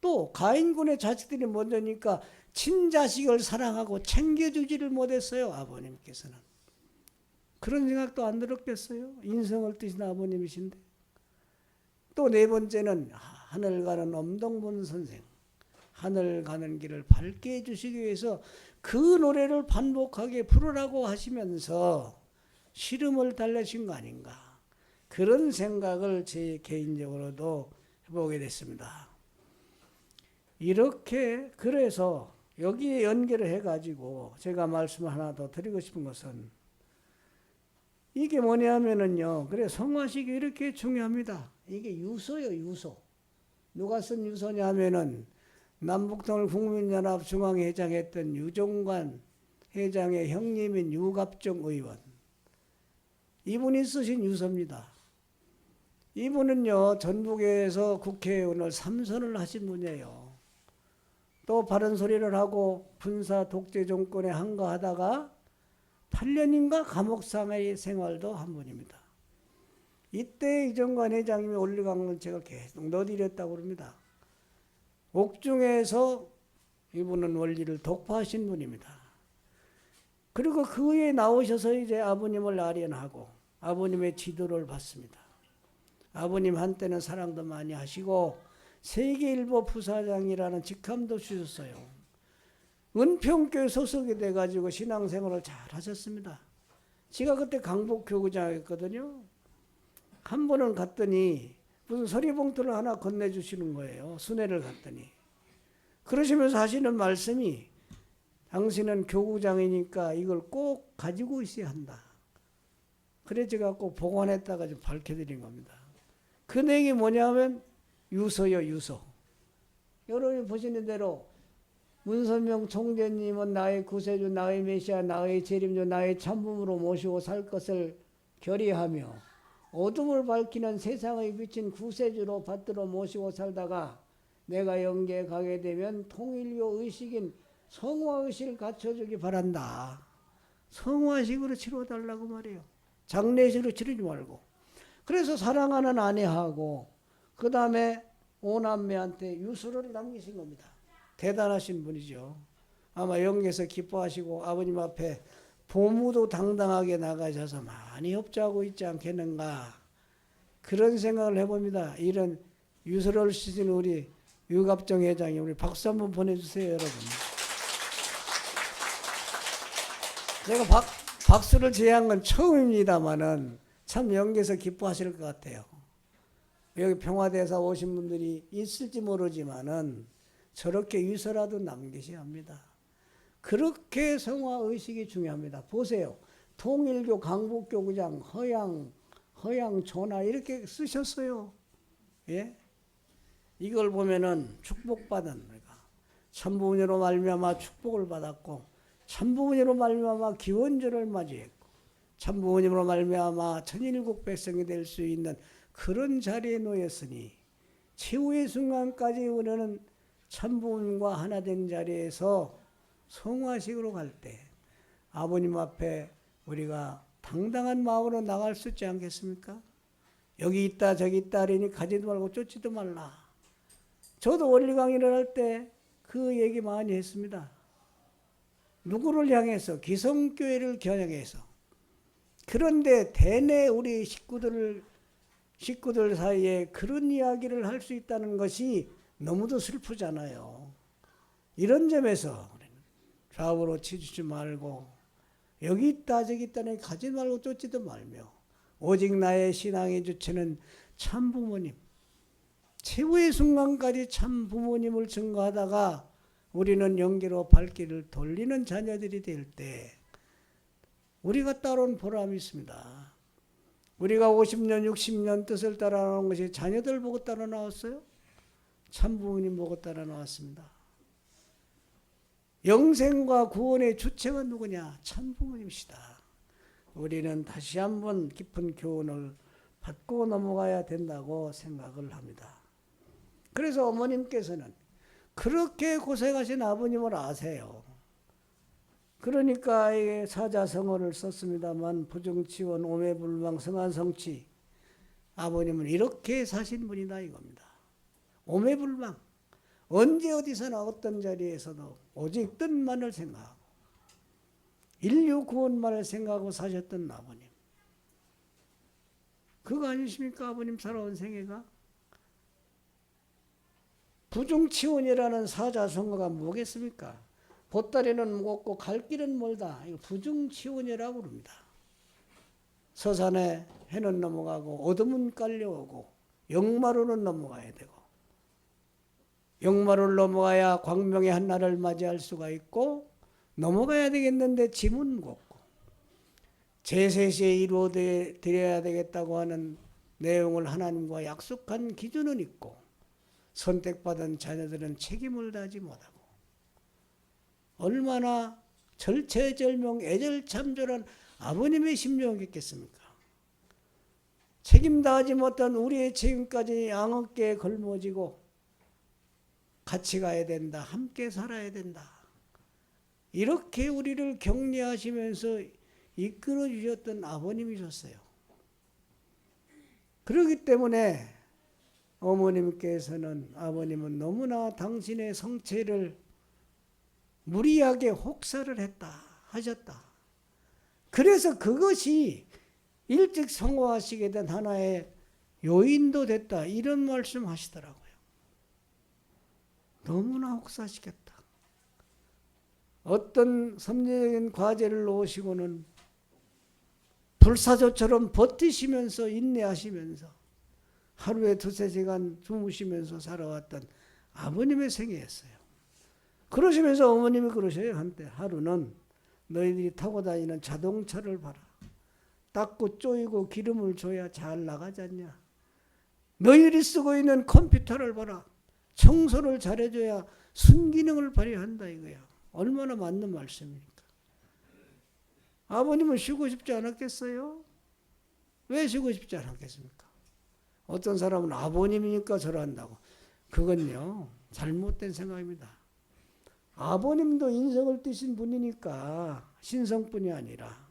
또 가인군의 자식들이 먼저니까 친자식을 사랑하고 챙겨주지를 못했어요. 아버님께서는. 그런 생각도 안 들었겠어요? 인성을 뜨신 아버님이신데. 또 4번째는 하늘 가는 엄동분 선생, 하늘 가는 길을 밝게 해주시기 위해서 그 노래를 반복하게 부르라고 하시면서 시름을 달래신 거 아닌가. 그런 생각을 제 개인적으로도 해보게 됐습니다. 이렇게 그래서 여기에 연결을 해가지고 제가 말씀을 하나 더 드리고 싶은 것은 이게 뭐냐면은요. 그래 성화식이 이렇게 중요합니다. 이게 유서요, 유서. 누가 쓴 유서냐 하면은 남북통일 국민연합 중앙회장 했던 유종관 회장의 형님인 유갑종 의원. 이분이 쓰신 유서입니다. 이분은요. 전북에서 국회의원을 3선을 하신 분이에요. 또 바른 소리를 하고 군사 독재 정권에 항거하다가 8년인가 감옥상의 생활도 한 분입니다. 이때 이정관 회장님이 올리광론 책을 계속 넣어드렸다고 합니다. 옥중에서 이분은 원리를 독파하신 분입니다. 그리고 그 후에 나오셔서 이제 아버님을 아련하고 아버님의 지도를 받습니다. 아버님 한때는 사랑도 많이 하시고 세계일보 부사장이라는 직함도 주셨어요. 은평교회 소속이 돼가지고 신앙생활을 잘 하셨습니다. 제가 그때 강북교구장이었거든요. 한 번은 갔더니 무슨 서리봉투를 하나 건네주시는 거예요. 순회를 갔더니. 그러시면서 하시는 말씀이 당신은 교구장이니까 이걸 꼭 가지고 있어야 한다. 그래 제가 꼭 보관했다가 좀 밝혀드린 겁니다. 그 내용이 뭐냐면 유서요, 유서. 여러분이 보시는 대로 문선명 총재님은 나의 구세주, 나의 메시아, 나의 재림주, 나의 참부모로 모시고 살 것을 결의하며 어둠을 밝히는 세상의 빛인 구세주로 받들어 모시고 살다가 내가 영계에 가게 되면 통일교 의식인 성화의식을 갖춰주기 바란다. 성화식으로 치러달라고 말해요. 장례식으로 치르지 말고. 그래서 사랑하는 아내하고 그 다음에 오남매한테 유서를 남기신 겁니다. 대단하신 분이죠. 아마 영계에서 기뻐하시고 아버님 앞에 보무도 당당하게 나가셔서 많이 협조하고 있지 않겠는가. 그런 생각을 해봅니다. 이런 유서를 쓰신 우리 유갑정 회장이 우리 박수 한번 보내주세요, 여러분. 제가 박수를 제한 건 처음입니다만은 참 영계에서 기뻐하실 것 같아요. 여기 평화대사 오신 분들이 있을지 모르지만은 저렇게 유서라도 남기셔야 합니다. 그렇게 성화의식이 중요합니다. 보세요. 통일교 강북교구장 허양 조나 이렇게 쓰셨어요. 예? 이걸 보면은 축복받은 우리가 참부모니로 말미암아 축복을 받았고 참부모니로 말미암아 기원절을 맞이했고 참부모님으로 말미암아 천일국 백성이 될 수 있는 그런 자리에 놓였으니 최후의 순간까지 우리는 참부모님과 하나 된 자리에서 성화식으로 갈 때 아버님 앞에 우리가 당당한 마음으로 나갈 수 있지 않겠습니까? 여기 있다 저기 있다 하니 가지도 말고 쫓지도 말라. 저도 원리 강의를 할 때 그 얘기 많이 했습니다. 누구를 향해서? 기성교회를 겨냥해서. 그런데 대내 우리 식구들 사이에 그런 이야기를 할 수 있다는 것이 너무도 슬프잖아요. 이런 점에서 좌우로 치주지 말고 여기 있다 저기 있다니 가지 말고 쫓지도 말며 오직 나의 신앙의 주체는 참 부모님, 최후의 순간까지 참 부모님을 증거하다가 우리는 영계로 발길을 돌리는 자녀들이 될 때 우리가 따라온 보람이 있습니다. 우리가 50년 60년 뜻을 따라 나온 것이 자녀들 보고 따라 나왔어요? 참 부모님 보고 따라 나왔습니다. 영생과 구원의 주체가 누구냐? 참 부모님이시다. 우리는 다시 한번 깊은 교훈을 받고 넘어가야 된다고 생각을 합니다. 그래서 어머님께서는 그렇게 고생하신 아버님을 아세요. 그러니까 사자성어를 썼습니다만 부정치원, 오매불망, 성한성취. 아버님은 이렇게 사신 분이다 이겁니다. 오매불망. 언제 어디서나 어떤 자리에서도 오직 뜻만을 생각하고 인류 구원만을 생각하고 사셨던 아버님. 그거 아니십니까? 아버님 살아온 생애가. 부중치원이라는 사자성어가 뭐겠습니까? 보따리는 무겁고 갈 길은 멀다. 이거 부중치원이라고 그럽니다. 서산에 해는 넘어가고 어둠은 깔려오고 역마루는 넘어가야 되고 역마루를 넘어가야 광명의 한날을 맞이할 수가 있고 넘어가야 되겠는데 짐은 무겁고 제3시에 이루어드려야 되겠다고 하는 내용을 하나님과 약속한 기준은 있고 선택받은 자녀들은 책임을 다하지 못하고 얼마나 절체절명 애절참졸한 아버님의 심정이겠습니까? 책임 다하지 못한 우리의 책임까지 양어깨에 걸머지고 같이 가야 된다. 함께 살아야 된다. 이렇게 우리를 격려하시면서 이끌어 주셨던 아버님이셨어요. 그렇기 때문에 어머님께서는 아버님은 너무나 당신의 성체를 무리하게 혹사를 했다 하셨다. 그래서 그것이 일찍 성화하시게 된 하나의 요인도 됐다. 이런 말씀 하시더라고요. 너무나 혹사시켰다. 어떤 섭리적인 과제를 놓으시고는 불사조처럼 버티시면서 인내하시면서 하루에 2~3시간 주무시면서 살아왔던 아버님의 생애였어요. 그러시면서 어머님이 그러셔요. 한때 하루는 너희들이 타고 다니는 자동차를 봐라. 닦고 쪼이고 기름을 줘야 잘 나가지 않냐. 너희들이 쓰고 있는 컴퓨터를 봐라. 청소를 잘해줘야 순기능을 발휘한다 이거야. 얼마나 맞는 말씀입니까? 아버님은 쉬고 싶지 않았겠어요? 왜 쉬고 싶지 않았겠습니까? 어떤 사람은 아버님이니까 저런다고. 그건요 잘못된 생각입니다. 아버님도 인성을 띠신 분이니까 신성뿐이 아니라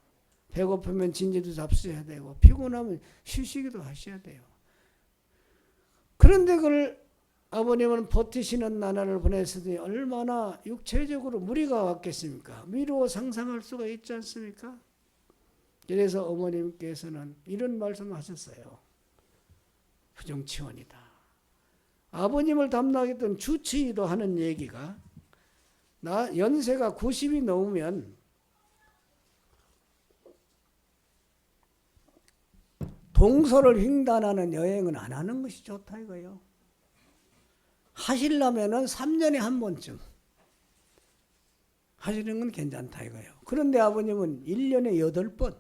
배고프면 진지도 잡수셔야 되고 피곤하면 쉬시기도 하셔야 돼요. 그런데 그걸 아버님은 버티시는 나날을 보냈으니 얼마나 육체적으로 무리가 왔겠습니까? 미루어 상상할 수가 있지 않습니까? 그래서 어머님께서는 이런 말씀하셨어요. 부정치원이다. 아버님을 담당했던 주치의도 하는 얘기가 나 연세가 90이 넘으면 동서를 횡단하는 여행은 안 하는 것이 좋다 이거예요. 하시려면은 3년에 한 번쯤 하시는 건 괜찮다 이거예요. 그런데 아버님은 1년에 8번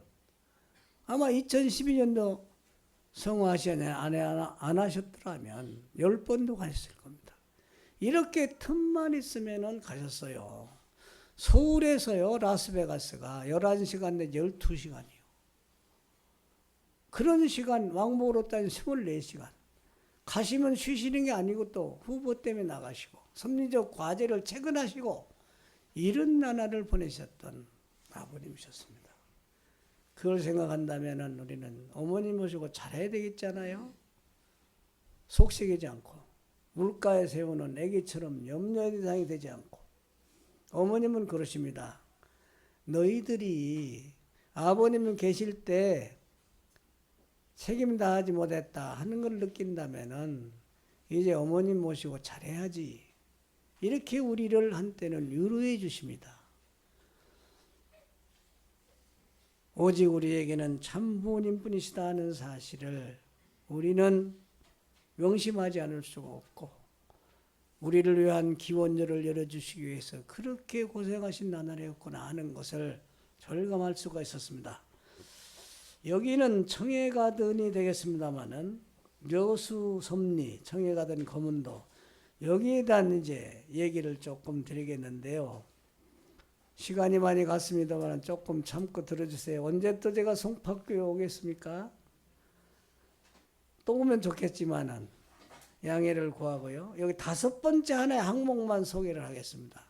아마 2012년도 성화하시지 안 하셨더라면 10번도 가셨을 겁니다. 이렇게 틈만 있으면 가셨어요. 서울에서요 라스베가스가 11시간 내지 12시간이요. 그런 시간 왕복으로 따지면 24시간. 가시면 쉬시는 게 아니고 또 후보 때문에 나가시고 섭리적 과제를 체근하시고 이런 나날을 보내셨던 아버님이셨습니다. 그걸 생각한다면 우리는 어머니 모시고 잘해야 되겠잖아요. 속썩이지 않고 물가에 세우는 애기처럼 염려의 대상이 되지 않고. 어머님은 그러십니다. 너희들이 아버님 계실 때 책임 다하지 못했다 하는 걸 느낀다면은 이제 어머님 모시고 잘해야지. 이렇게 우리를 한때는 위로해 주십니다. 오직 우리에게는 참 부모님뿐이시다 하는 사실을 우리는 명심하지 않을 수가 없고 우리를 위한 기원료를 열어주시기 위해서 그렇게 고생하신 나날이었구나 하는 것을 절감할 수가 있었습니다. 여기는 청해가든이 되겠습니다마는 여수 섭리, 청해가든 검은도 여기에 대한 이제 얘기를 조금 드리겠는데요. 시간이 많이 갔습니다만 조금 참고 들어주세요. 언제 또 제가 송파교에 오겠습니까? 또 오면 좋겠지만은 양해를 구하고요. 여기 5번째 하나의 항목만 소개를 하겠습니다.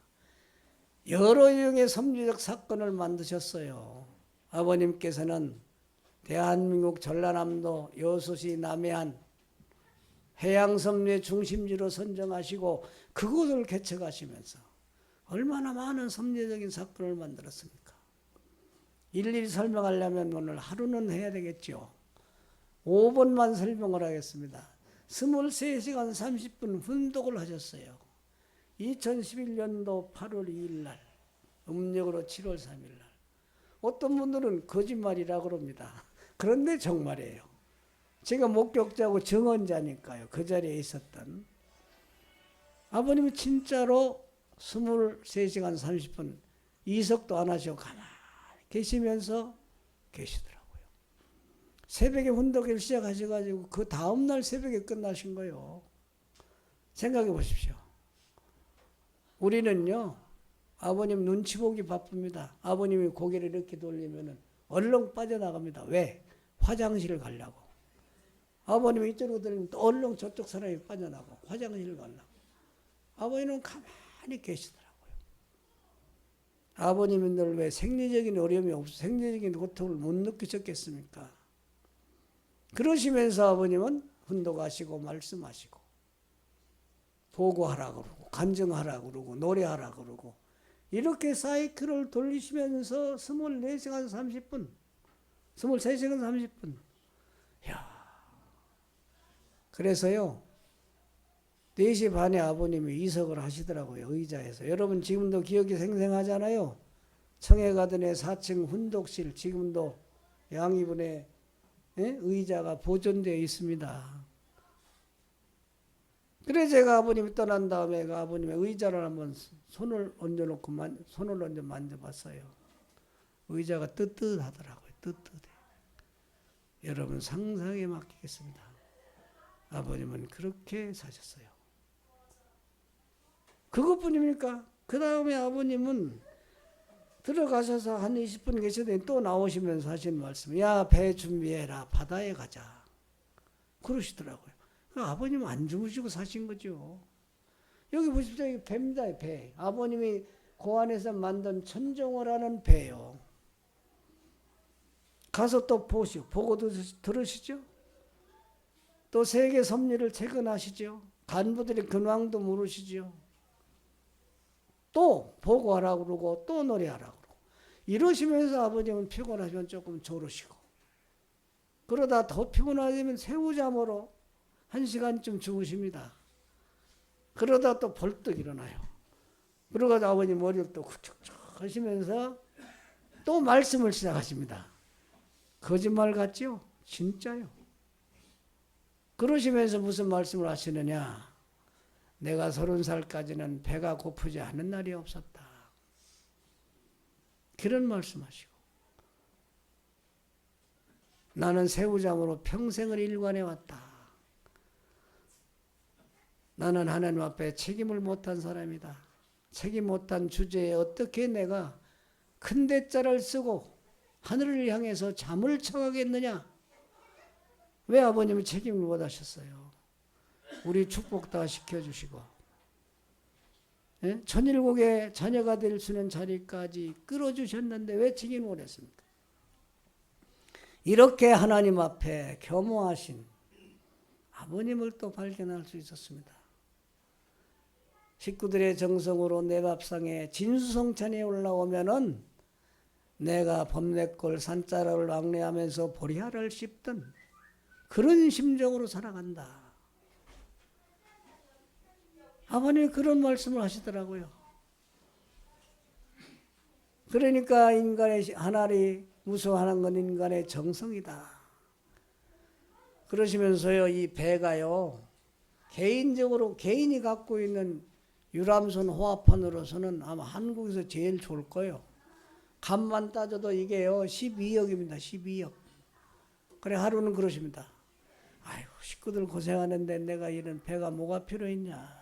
여러 유형의 섭리적 사건을 만드셨어요. 아버님께서는 대한민국 전라남도 여수시 남해안 해양섭리의 중심지로 선정하시고 그곳을 개척하시면서 얼마나 많은 섭리적인 사건을 만들었습니까? 일일이 설명하려면 오늘 하루는 해야 되겠죠. 5번만 설명을 하겠습니다. 23시간 30분 훈독을 하셨어요. 2011년도 8월 2일 날, 음력으로 7월 3일 날. 어떤 분들은 거짓말이라고 그럽니다. 그런데 정말이에요. 제가 목격자고 증언자니까요. 그 자리에 있었던. 아버님이 진짜로 23시간 30분 이석도 안 하시고 가만히 계시면서 계시더라고요. 새벽에 훈독을 시작하셔가지고 그 다음날 새벽에 끝나신 거예요. 생각해 보십시오. 우리는요, 아버님 눈치 보기 바쁩니다. 아버님이 고개를 이렇게 돌리면은 얼렁 빠져나갑니다. 왜? 화장실을 가려고. 아버님이 이쪽으로 들리면 또 얼렁 저쪽 사람이 빠져나가고 화장실을 가려고. 아버님은 가만히 계시더라고요. 아버님들 왜 생리적인 어려움이 없어 생리적인 고통을 못 느끼셨겠습니까? 그러시면서 아버님은 훈독하시고 말씀하시고 보고하라고 그러고 간증하라고 그러고 노래하라고 그러고 이렇게 사이클을 돌리시면서 24시간 30분 23시간 30분. 야, 그래서요 4시 반에 아버님이 이석을 하시더라고요. 의자에서. 여러분 지금도 기억이 생생하잖아요. 청해 가든의 4층 훈독실 지금도 양이분의 의자가 보존되어 있습니다. 그래 제가 아버님이 떠난 다음에 그 아버님의 의자를 한번 손을 얹어놓고 손을 얹어 만져봤어요. 의자가 뜨뜻하더라고요. 뜨뜻해. 여러분 상상에 맡기겠습니다. 아버님은 그렇게 사셨어요. 그것뿐입니까? 그 다음에 아버님은 들어가셔서 한 20분 계시더니 또 나오시면서 하신 말씀, 야, 배 준비해라, 바다에 가자. 그러시더라고요. 아버님은 안 주무시고 사신 거죠. 여기 보십시오. 이 배입니다, 배. 아버님이 고안에서 만든 천정호라는 배요. 가서 또 보고 들으시죠? 또 세계 섭리를 체근하시죠? 간부들이 근황도 물으시죠? 또 보고하라고 그러고 또 노래하라고 그러고 이러시면서 아버님은 피곤하시면 조금 졸으시고 그러다 더 피곤하시면 새우잠으로 1시간쯤 주무십니다. 그러다 또 벌떡 일어나요. 그러고 아버님 머리를 또 쿡툭툭 하시면서 또 말씀을 시작하십니다. 거짓말 같죠? 진짜요. 그러시면서 무슨 말씀을 하시느냐. 내가 30살까지는 배가 고프지 않은 날이 없었다. 그런 말씀하시고 나는 새우잠으로 평생을 일관해 왔다. 나는 하나님 앞에 책임을 못한 사람이다. 책임 못한 주제에 어떻게 내가 큰 대자를 쓰고 하늘을 향해서 잠을 청하겠느냐. 왜 아버님은 책임을 못 하셨어요? 우리 축복 다 시켜주시고 천일국의 자녀가 될 수 있는 자리까지 끌어주셨는데 왜 책임을 못 했습니까? 이렇게 하나님 앞에 겸허하신 아버님을 또 발견할 수 있었습니다. 식구들의 정성으로 내 밥상에 진수성찬이 올라오면은 내가 범내골 산자락을 왕래하면서 보리알을 씹던 그런 심정으로 살아간다. 아버님이 그런 말씀을 하시더라고요. 그러니까 인간의 하나님 무서워하는 건 인간의 정성이다. 그러시면서요, 이 배가요, 개인적으로 개인이 갖고 있는 유람선 호합판으로서는 아마 한국에서 제일 좋을 거예요. 값만 따져도 이게요, 12억입니다. 12억. 그래, 하루는 그러십니다. 아이고, 식구들 고생하는데 내가 이런 배가 뭐가 필요했냐.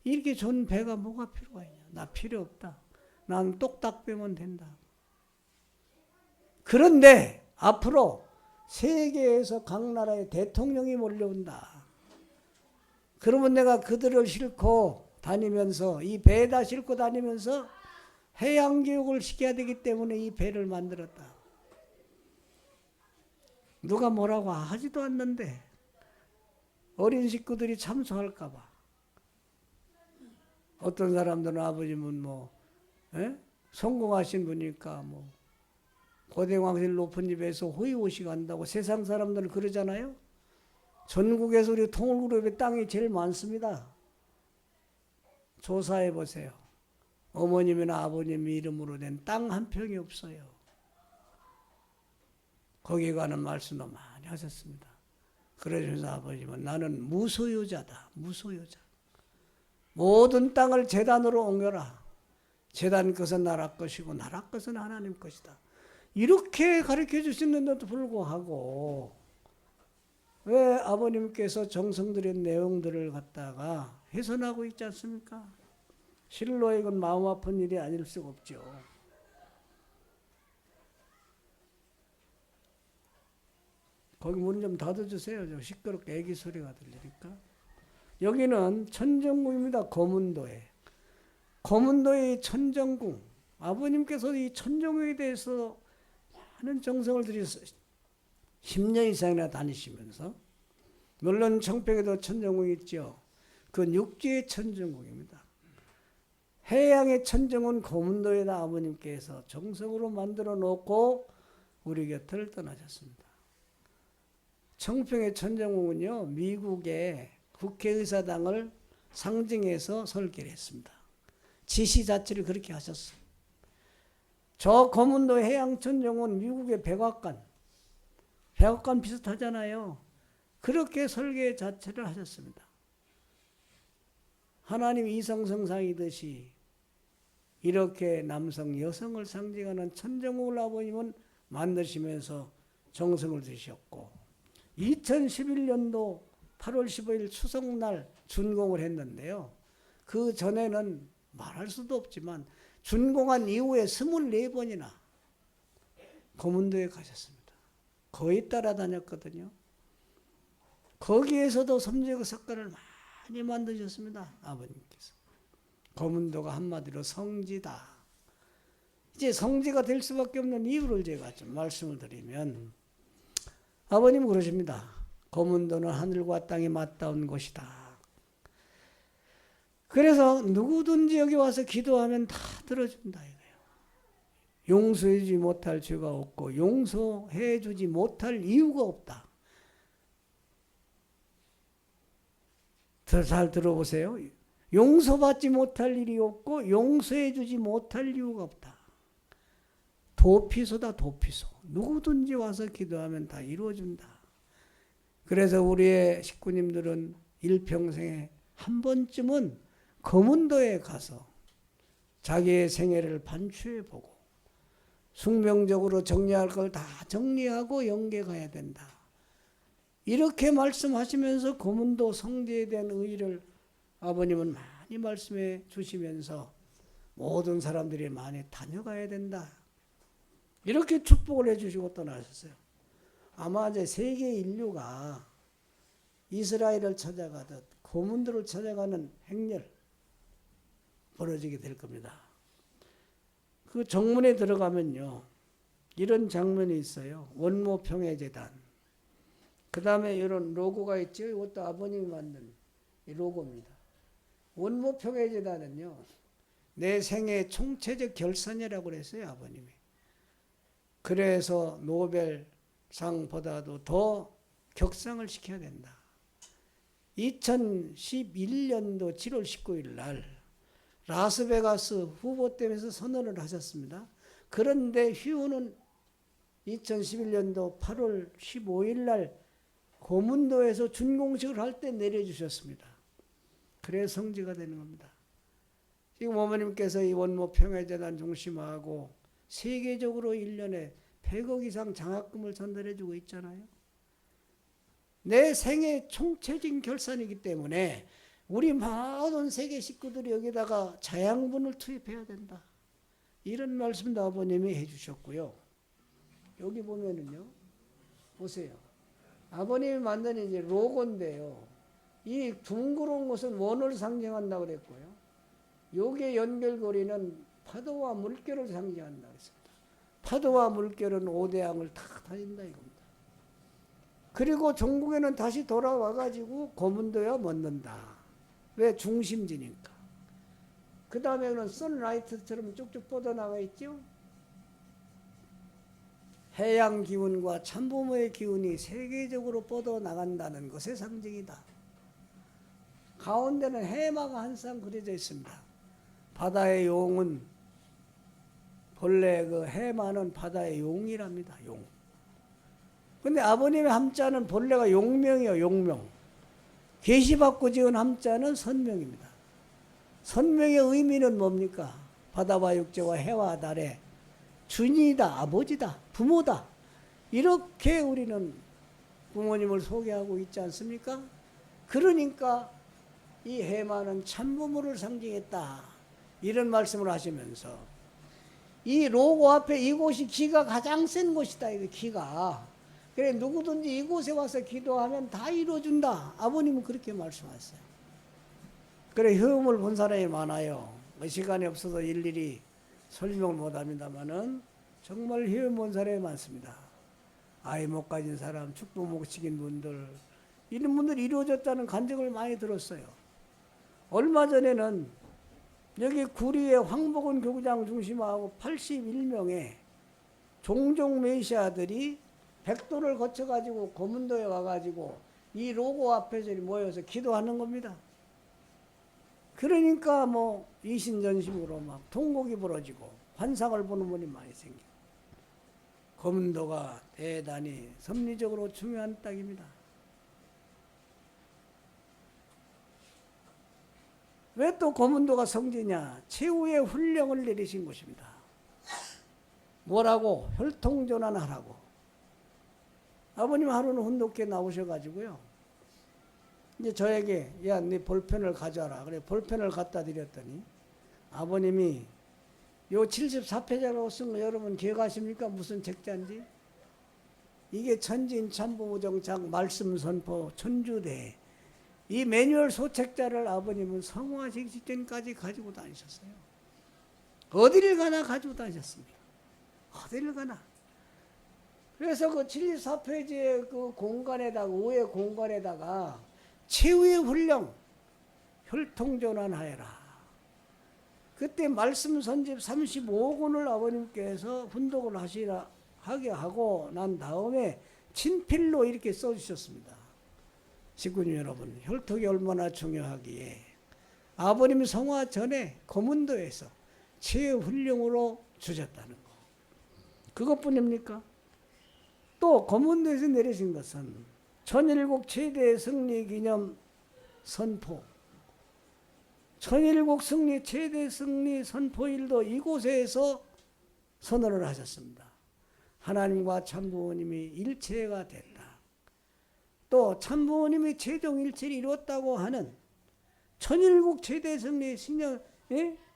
이렇게 좋은 배가 뭐가 필요가 있냐. 나 필요 없다. 난 똑딱 빼면 된다. 그런데 앞으로 세계에서 각 나라의 대통령이 몰려온다. 그러면 내가 그들을 싣고 다니면서 이 배에다 싣고 다니면서 해양교육을 시켜야 되기 때문에 이 배를 만들었다. 누가 뭐라고 하지도 않는데 어린 식구들이 참소할까 봐. 어떤 사람들은 아버님은 성공하신 분이니까 고대왕실 높은 집에서 호의호식 한다고 세상 사람들은 그러잖아요. 전국에서 우리 통일그룹의 땅이 제일 많습니다. 조사해 보세요. 어머님이나 아버님 이름으로 된 땅 한 평이 없어요. 거기 가는 말씀도 많이 하셨습니다. 그러면서 아버님은 나는 무소유자다. 무소유자. 모든 땅을 제단으로 옮겨라. 제단 것은 나라 것이고 나라 것은 하나님 것이다. 이렇게 가르쳐 주시는데도 불구하고 왜 아버님께서 정성 들인 내용들을 갖다가 훼손하고 있지 않습니까? 실로 이건 마음 아픈 일이 아닐 수가 없죠. 거기 문 좀 닫아주세요. 저 시끄럽게 애기 소리가 들리니까. 여기는 천정궁입니다. 거문도에. 거문도의 천정궁. 아버님께서 이 천정궁에 대해서 많은 정성을 들여서 10년 이상이나 다니시면서 물론 청평에도 천정궁이 있죠. 그 육지의 천정궁입니다. 해양의 천정은 거문도에다 아버님께서 정성으로 만들어 놓고 우리 곁을 떠나셨습니다. 청평의 천정궁은요, 미국의 국회의사당을 상징해서 설계를 했습니다. 지시 자체를 그렇게 하셨어요. 저 거문도 해양천정은 미국의 백악관 비슷하잖아요. 그렇게 설계 자체를 하셨습니다. 하나님 이성성상이듯이 이렇게 남성, 여성을 상징하는 천정국을 아버님은 만드시면서 정성을 들이셨고 2011년도 8월 15일 추석날 준공을 했는데요. 그 전에는 말할 수도 없지만 준공한 이후에 24번이나 거문도에 가셨습니다. 거의 따라다녔거든요. 거기에서도 섬재그 석가를 많이 만드셨습니다. 아버님께서. 거문도가 한마디로 성지다. 이제 성지가 될 수밖에 없는 이유를 제가 좀 말씀을 드리면 아버님 그러십니다. 거문도는 하늘과 땅이 맞닿은 곳이다. 그래서 누구든지 여기 와서 기도하면 다 들어준다 이거예요. 용서해주지 못할 죄가 없고 용서해주지 못할 이유가 없다. 더 잘 들어보세요. 용서받지 못할 일이 없고 용서해주지 못할 이유가 없다. 도피소다 도피소. 누구든지 와서 기도하면 다 이루어준다. 그래서 우리의 식구님들은 일평생에 한 번쯤은 거문도에 가서 자기의 생애를 반추해보고 숙명적으로 정리할 걸 다 정리하고 영계 가야 된다. 이렇게 말씀하시면서 거문도 성지에 대한 의의를 아버님은 많이 말씀해 주시면서 모든 사람들이 많이 다녀가야 된다. 이렇게 축복을 해주시고 떠나셨어요. 아마 이제 세계 인류가 이스라엘을 찾아가듯 거문도를 찾아가는 행렬 벌어지게 될 겁니다. 그 정문에 들어가면요. 이런 장면이 있어요. 원모평해재단. 그 다음에 이런 로고가 있죠. 이것도 아버님이 만든 이 로고입니다. 원모평해재단은요. 내 생애 총체적 결산이라고 그랬어요. 아버님이. 그래서 노벨상보다도 더 격상을 시켜야 된다. 2011년도 7월 19일 날 라스베가스 후보팀에서 선언을 하셨습니다. 그런데 휴는 2011년도 8월 15일 날 고문도에서 준공식을 할 때 내려주셨습니다. 그래서 성지가 되는 겁니다. 지금 어머님께서 이 원모평해재단 중심하고 세계적으로 1년에 100억 이상 장학금을 전달해 주고 있잖아요. 내 생애 총체적인 결산이기 때문에 우리 모든 세계 식구들이 여기다가 자양분을 투입해야 된다. 이런 말씀도 아버님이 해주셨고요. 여기 보면은요. 보세요. 아버님이 만든 이제 로고인데요. 이 둥그런 것은 원을 상징한다고 그랬고요. 여기에 연결고리는 파도와 물결을 상징한다고 했습니다. 파도와 물결은 5대양을 다 다닌다 이겁니다. 그리고 종국에는 다시 돌아와가지고 거문도야 멎는다. 왜? 중심지니까. 그 다음에는 선라이트처럼 쭉쭉 뻗어나가 있죠. 해양 기운과 참부모의 기운이 세계적으로 뻗어나간다는 것의 상징이다. 가운데는 해마가 한 쌍 그려져 있습니다. 바다의 용은 본래 그 해마는 바다의 용이랍니다. 용. 근데 아버님의 함자는 본래가 용명이에요. 용명. 계시받고 지은 함자는 선명입니다. 선명의 의미는 뭡니까? 바다와 육지와 해와 달의 주인이다, 아버지다, 부모다. 이렇게 우리는 부모님을 소개하고 있지 않습니까? 그러니까 이 해마는 참부모를 상징했다. 이런 말씀을 하시면서 이 로고 앞에 이곳이 기가 가장 센 곳이다. 이거 기가. 그래 누구든지 이곳에 와서 기도하면 다 이루어준다. 아버님은 그렇게 말씀하셨어요. 그래 효험을 본 사람이 많아요. 시간이 없어서 일일이 설명을 못합니다만은 정말 효험 본 사람이 많습니다. 아이 못 가진 사람, 축복 못 시킨 분들 이런 분들이 이루어졌다는 간증을 많이 들었어요. 얼마 전에는 여기 구리의 황복원 교구장 중심하고 81명의 종종 메시아들이 백도를 거쳐가지고 거문도에 와가지고 이 로고 앞에서 모여서 기도하는 겁니다. 그러니까 뭐 이신전심으로 막 통곡이 벌어지고 환상을 보는 분이 많이 생겨. 검은도가 대단히 섭리적으로 중요한 땅입니다. 왜 또 검은도가 성지냐? 최후의 훈령을 내리신 곳입니다. 뭐라고? 혈통전환하라고. 아버님 하루는 훈독회 나오셔가지고요. 이제 저에게 야, 네 볼펜을 가져와라. 그래 볼펜을 갖다 드렸더니 아버님이 요 74페이지라고 쓴 거 여러분 기억하십니까? 무슨 책자인지? 이게 천지인참부무정착 말씀선포 천주대. 이 매뉴얼 소책자를 아버님은 성화하시기 직전까지 가지고 다니셨어요. 어디를 가나 가지고 다니셨습니다. 어디를 가나. 그래서 그 74페이지의 그 공간에다가, 우회 공간에다가 최후의 훈령, 혈통전환하여라. 그때 말씀 선집 35권을 아버님께서 훈독을 하게 하고 난 다음에 친필로 이렇게 써주셨습니다. 직군님 여러분, 혈통이 얼마나 중요하기에 아버님이 성화 전에 검은도에서 최후 훈령으로 주셨다는 거. 그것뿐입니까? 또 검은도에서 내리신 것은 천일국 최대 승리 기념 선포. 천일국 승리 최대 승리 선포일도 이곳에서 선언을 하셨습니다. 하나님과 참부모님이 일체가 됐다. 또 참부모님이 최종 일체를 이뤘다고 하는 천일국 최대 승리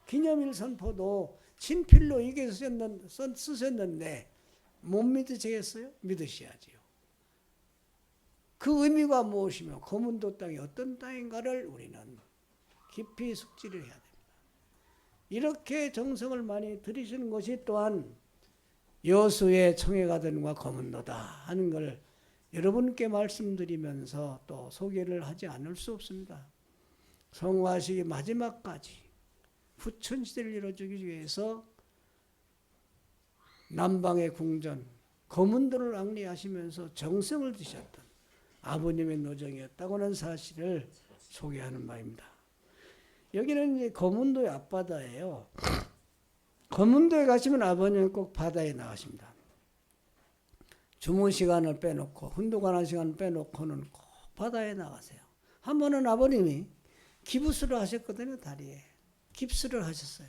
기념일 선포도 친필로 이게 쓰셨는데 못 믿으시겠어요? 믿으셔야지요. 그 의미가 무엇이며 검은도 땅이 어떤 땅인가를 우리는 깊이 숙지를 해야 됩니다. 이렇게 정성을 많이 들이시는 것이 또한 여수의 청해가든과 검은도다 하는 걸 여러분께 말씀드리면서 또 소개를 하지 않을 수 없습니다. 성화식이 마지막까지 후천시대를 이뤄주기 위해서 남방의 궁전 검은도를 앙리하시면서 정성을 드셨던 아버님의 노정이었다고는 사실을 소개하는 바입니다. 여기는 이제 검은도의 앞바다예요. 검은도에 가시면 아버님은 꼭 바다에 나가십니다. 주무 시간을 빼놓고 훈독하는 시간을 빼놓고는 꼭 바다에 나가세요. 한 번은 아버님이 기부스를 하셨거든요. 다리에 깁스를 하셨어요.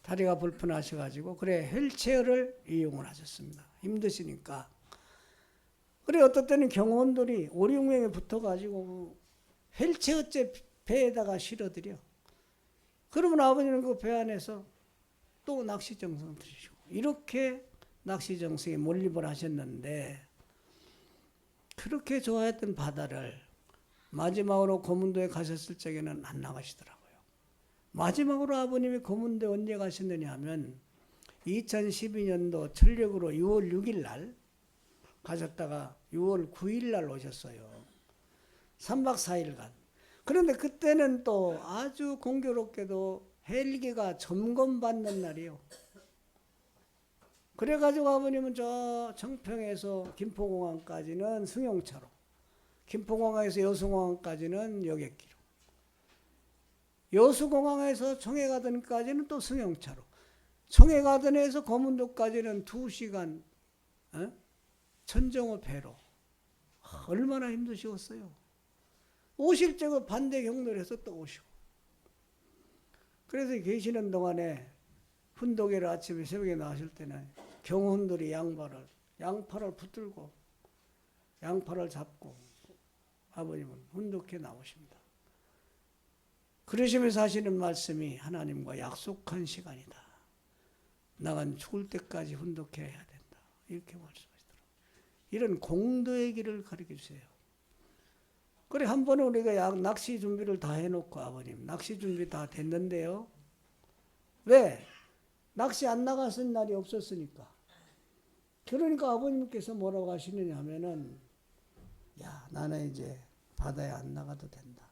다리가 불편하셔가지고 그래 휠체어를 이용을 하셨습니다. 힘드시니까. 그래 어떨 때는 경호원들이 오리용명에 붙어가지고 휠체어째 배에다가 실어드려. 그러면 아버지는 그 배 안에서 또 낚시 정성을 들이시고 이렇게 낚시 정성에 몰입을 하셨는데 그렇게 좋아했던 바다를 마지막으로 검은도에 가셨을 적에는 안 나가시더라고요. 마지막으로 아버님이 검은도에 언제 가셨느냐 하면 2012년도 철력으로 6월 6일 날 가셨다가 6월 9일 날 오셨어요. 3박 4일간. 그런데 그때는 또 아주 공교롭게도 헬기가 점검받는 날이요. 그래가지고 아버님은 저 청평에서 김포공항까지는 승용차로, 김포공항에서 여수공항까지는 여객기로, 여수공항에서 청해가든까지는 또 승용차로, 청해가든에서 검은도까지는 2시간 천정호 배로. 얼마나 힘드셨어요. 오실 적은 반대 경로를 해서 또 오시고. 그래서 계시는 동안에 훈독회를 아침에 새벽에 나왔을 때는 경호원들이 양팔을 붙들고 양팔을 잡고 아버님은 훈독회 나오십니다. 그러시면서 하시는 말씀이 하나님과 약속한 시간이다. 나간 죽을 때까지 훈독회 해야 된다. 이렇게 말씀하시더라고요. 이런 공도의 길을 가르쳐 주세요. 그래 한 번은 우리가 낚시 준비를 다 해놓고 아버님 낚시 준비 다 됐는데요. 왜? 낚시 안 나갔을 날이 없었으니까. 그러니까 아버님께서 뭐라고 하시느냐 하면은 야 나는 이제 바다에 안 나가도 된다.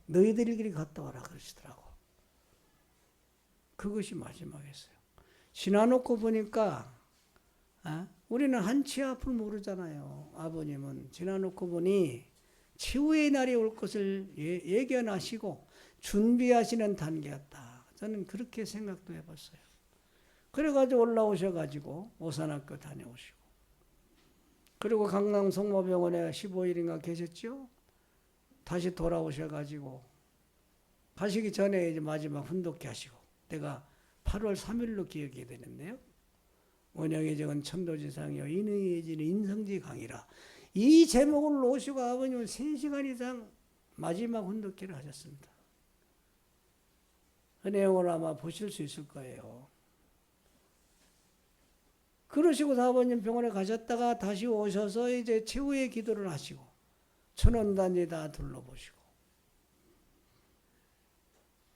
너희들끼리 갔다 와라 그러시더라고. 그것이 마지막이었어요. 지나놓고 보니까 우리는 한치 앞을 모르잖아요. 아버님은 지나놓고 보니 최후의 날이 올 것을 예견하시고 준비하시는 단계였다. 저는 그렇게 생각도 해봤어요. 그래가지고 올라오셔가지고 오산학교 다녀오시고, 그리고 강남 성모병원에 15일인가 계셨죠? 다시 돌아오셔가지고 가시기 전에 이제 마지막 훈독회 하시고, 내가 8월 3일로 기억이 되는데요. 원영의 적은 천도지상이요 인의 진의 인성지 강의라, 이 제목을 놓으시고 아버님은 3시간 이상 마지막 훈독회를 하셨습니다. 그 내용을 아마 보실 수 있을 거예요. 그러시고 아버님 병원에 가셨다가 다시 오셔서 이제 최후의 기도를 하시고 천원단지 다 둘러보시고,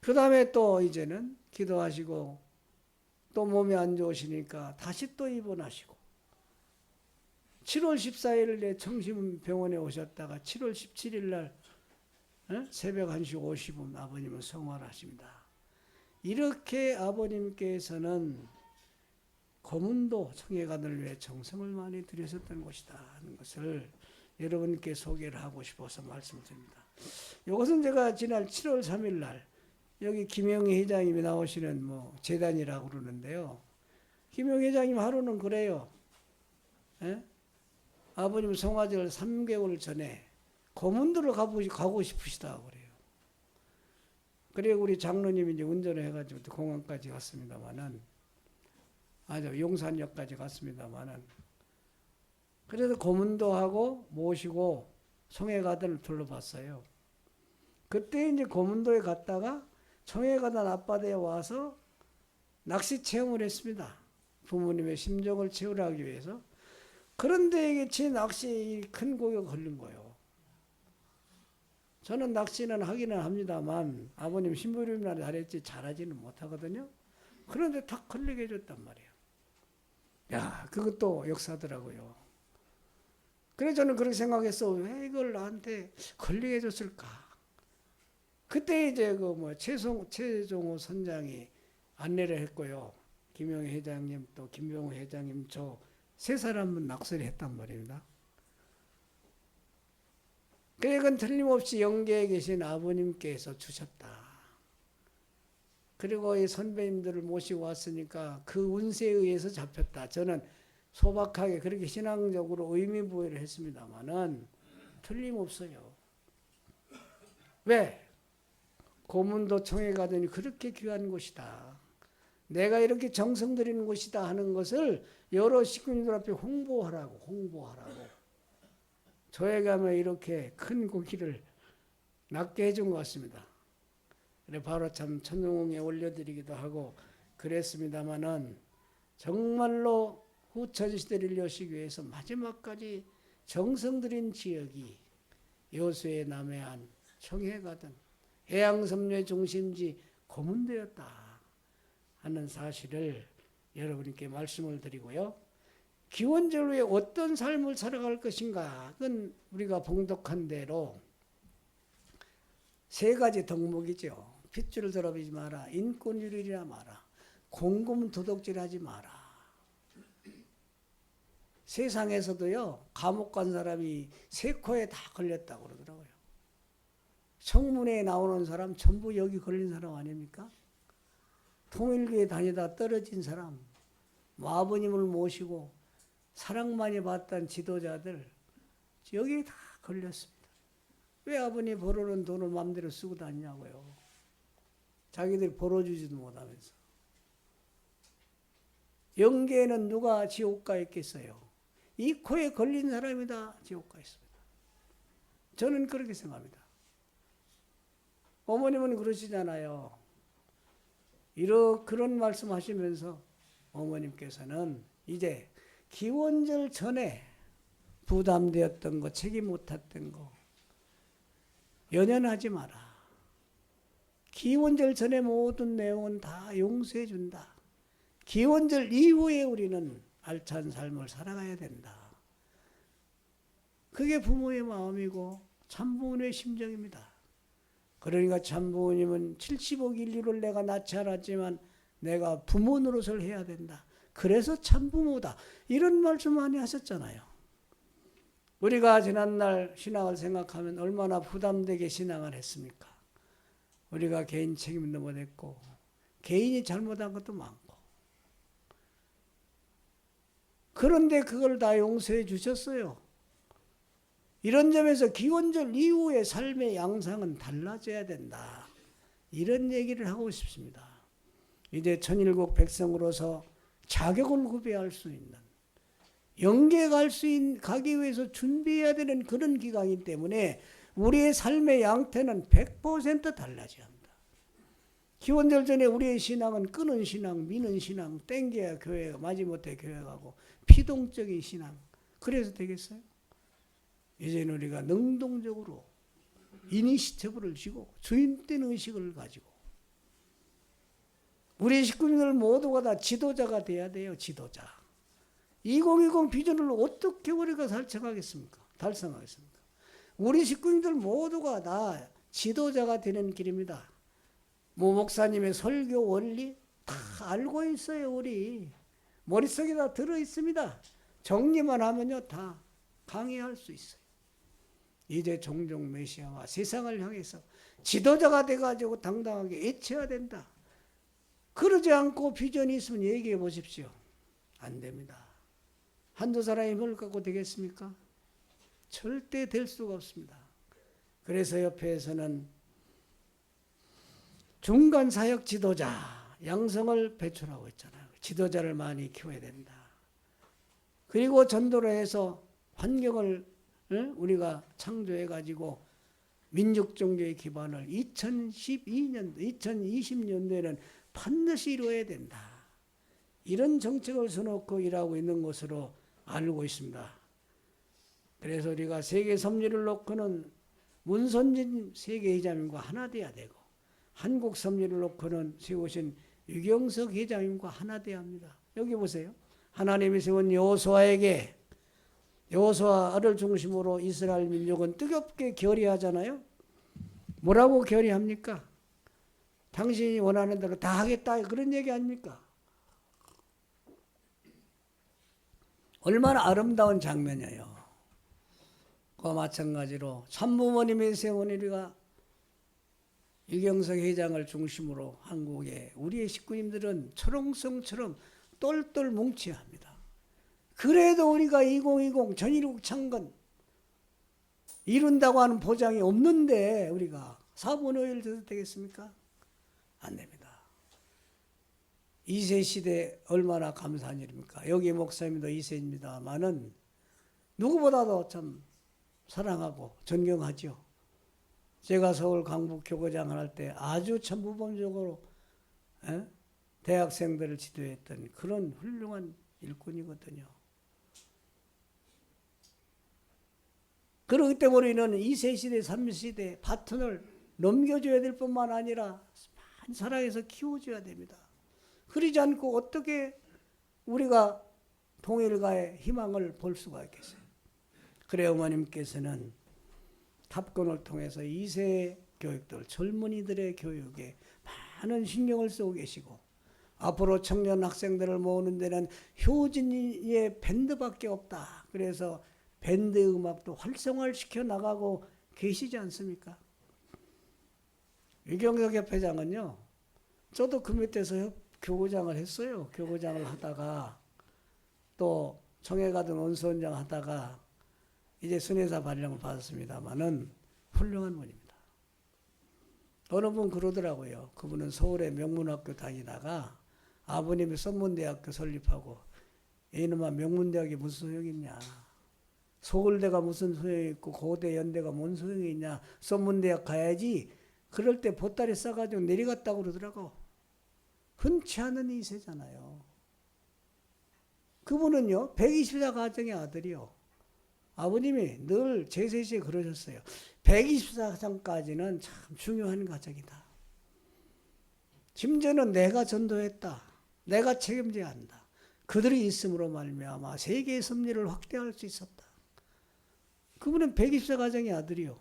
그 다음에 또 이제는 기도하시고 또 몸이 안 좋으시니까 다시 또 입원하시고, 7월 14일 청심병원에 오셨다가 7월 17일 날 새벽 1시 50분 아버님은 성화를 하십니다. 이렇게 아버님께서는 고문도 청해관을 위해 정성을 많이 들이셨던 곳이다 하는 것을 여러분께 소개를 하고 싶어서 말씀드립니다. 이것은 제가 지난 7월 3일 날 여기 김영희 회장님이 나오시는 재단이라고 그러는데요. 김영희 회장님 하루는 그래요. 아버님 성화절 3개월 전에 고문도를 가고 싶으시다고 그래요. 그래 우리 장로님이 이제 운전을 해가지고 공항까지 갔습니다만은, 용산역까지 갔습니다만은, 그래서 고문도하고 모시고 송해가단을 둘러봤어요. 그때 이제 고문도에 갔다가 송해가단 앞바다에 와서 낚시 체험을 했습니다. 부모님의 심정을 채우기 위해서. 그런데 이게 제 낚시 큰 고기가 걸린 거예요. 저는 낚시는 하기는 합니다만 아버님 신부름이나 잘했지 잘하지는 못하거든요. 그런데 탁 걸리게 해줬단 말이에요. 야, 그것도 역사더라고요. 그래서 저는 그렇게 생각했어. 왜 이걸 나한테 걸리게 해줬을까? 그때 이제 최종호 선장이 안내를 했고요. 김영희 회장님 또 김병호 회장님 저 세 사람은 낚시를 했단 말입니다. 그건 틀림없이 영계에 계신 아버님께서 주셨다. 그리고 이 선배님들을 모시고 왔으니까 그 운세에 의해서 잡혔다. 저는 소박하게 그렇게 신앙적으로 의미부여를 했습니다만은 틀림없어요. 왜? 고문도 청해가더니 그렇게 귀한 곳이다. 내가 이렇게 정성 들이는 곳이다 하는 것을 여러 식구님들 앞에 홍보하라고. 저에게 하면 이렇게 큰 고기를 낚게 해준 것 같습니다. 그래 바로 참 천공에 올려드리기도 하고 그랬습니다마는 정말로 후천 시대를 여시기 위해서 마지막까지 정성 들인 지역이 여수의 남해안, 청해가든 해양섬유의 중심지 고문도였다 하는 사실을 여러분께 말씀을 드리고요. 기원절 후에 어떤 삶을 살아갈 것인가, 그건 우리가 봉독한 대로 세 가지 덕목이죠. 핏줄을 더럽히지 마라, 인권유린이라 마라, 공금 도둑질하지 마라. 세상에서도요, 감옥 간 사람이 세 코에 다 걸렸다고 그러더라고요. 청문회에 나오는 사람 전부 여기 걸린 사람 아닙니까? 통일교에 다니다 떨어진 사람, 아버님을 모시고 사랑 많이 받던 지도자들 여기에 다 걸렸습니다. 왜 아버님 벌어놓은 돈을 마음대로 쓰고 다니냐고요. 자기들 벌어주지도 못하면서. 영계에는 누가 지옥가 있겠어요? 이 코에 걸린 사람이다 지옥가 있습니다. 저는 그렇게 생각합니다. 어머님은 그러시잖아요. 그런 말씀하시면서 어머님께서는 이제 기원절 전에 부담되었던 거, 책임 못했던 거 연연하지 마라. 기원절 전에 모든 내용은 다 용서해 준다. 기원절 이후에 우리는 알찬 삶을 살아가야 된다. 그게 부모의 마음이고 참부모의 심정입니다. 그러니까 참부모님은 70억 인류를 내가 낳지 않았지만 내가 부모 노릇을 해야 된다. 그래서 참부모다. 이런 말씀 많이 하셨잖아요. 우리가 지난날 신앙을 생각하면 얼마나 부담되게 신앙을 했습니까? 우리가 개인 책임도 못했고 개인이 잘못한 것도 많고, 그런데 그걸 다 용서해 주셨어요. 이런 점에서 기원절 이후의 삶의 양상은 달라져야 된다, 이런 얘기를 하고 싶습니다. 이제 천일국 백성으로서 자격을 구비할 수 있는, 영계 가기 위해서 준비해야 되는 그런 기간이기 때문에 우리의 삶의 양태는 100% 달라져야 합니다. 기원절 전에 우리의 신앙은 끄는 신앙, 미는 신앙, 땡겨야 교회가, 마지못해 교회 가고 피동적인 신앙, 그래서 되겠어요? 이제는 우리가 능동적으로 이니시티브를 쥐고 주인된 의식을 가지고 우리 식구들 모두가 다 지도자가 돼야 돼요. 지도자. 2020 비전을 어떻게 우리가 달성하겠습니까? 우리 식구들 모두가 다 지도자가 되는 길입니다. 모 목사님의 설교 원리 다 알고 있어요. 우리 머릿속에 다 들어있습니다. 정리만 하면요 다 강의할 수 있어요. 이제 종종 메시아와 세상을 향해서 지도자가 돼가지고 당당하게 외쳐야 된다. 그러지 않고 비전이 있으면 얘기해 보십시오. 안 됩니다. 한두 사람의 힘을 갖고 되겠습니까? 절대 될 수가 없습니다. 그래서 옆에서는 중간 사역 지도자 양성을 배출하고 있잖아요. 지도자를 많이 키워야 된다. 그리고 전도를 해서 환경을 우리가 창조해 가지고 민족 종교의 기반을 2020년도에는 반드시 이루어야 된다. 이런 정책을 서놓고 일하고 있는 것으로 알고 있습니다. 그래서 우리가 세계 섭리를 놓고는 문선진 세계회장님과 하나 돼야 되고, 한국 섭리를 놓고는 세우신 유경석 회장님과 하나 돼야 합니다. 여기 보세요. 하나님이 세운 여호수아를 중심으로 이스라엘 민족은 뜨겁게 결의하잖아요. 뭐라고 결의합니까? 당신이 원하는 대로 다 하겠다, 그런 얘기 아닙니까? 얼마나 아름다운 장면이에요. 그와 마찬가지로 참부모님이 세운 우리가 유경석 회장을 중심으로 한국의 우리의 식구님들은 초롱성처럼 똘똘 뭉쳐야 합니다. 그래도 우리가 2020 전일국 창건 이룬다고 하는 보장이 없는데 우리가 4분의 1 돼도 되겠습니까? 안 됩니다. 2세 시대 얼마나 감사한 일입니까? 여기 목사님도 2세입니다만은 누구보다도 참 사랑하고 존경하죠. 제가 서울 강북 교구장을 할 때 아주 참 모범적으로 대학생들을 지도했던 그런 훌륭한 일꾼이거든요. 그렇기 때문에 우리는 2세 시대, 3세 시대 바톤을 넘겨줘야 될 뿐만 아니라 많이 사랑해서 키워줘야 됩니다. 그러지 않고 어떻게 우리가 통일가의 희망을 볼 수가 있겠어요? 그래 어머님께서는 탑건을 통해서 2세 교육들, 젊은이들의 교육에 많은 신경을 쓰고 계시고, 앞으로 청년 학생들을 모으는 데는 효진이의 밴드밖에 없다. 그래서 밴드 음악도 활성화시켜 나가고 계시지 않습니까? 유경석 협회장은요, 저도 그 밑에서 교구장을 했어요. 교구장을 하다가 또 청해 가던 원수원장 하다가 이제 순회사 발령을 받았습니다만은 훌륭한 분입니다. 어느 분 그러더라고요. 그분은 서울의 명문학교 다니다가 아버님이 썬문대학교 설립하고, 이놈아 명문대학이 무슨 소용이 있냐, 서울대가 무슨 소용이 있고 고대 연대가 뭔 소용이 있냐, 썬문대학 가야지. 그럴 때 보따리 싸가지고 내려갔다고 그러더라고. 흔치 않은 2세잖아요. 그분은요 124 가정의 아들이요. 아버님이 늘 제세시에 그러셨어요. 124가정까지는 참 중요한 가정이다. 심지어는 내가 전도했다, 내가 책임져야 한다. 그들이 있음으로 말미암아 세계의 섭리를 확대할 수 있었다. 그분은 124가정의 아들이요.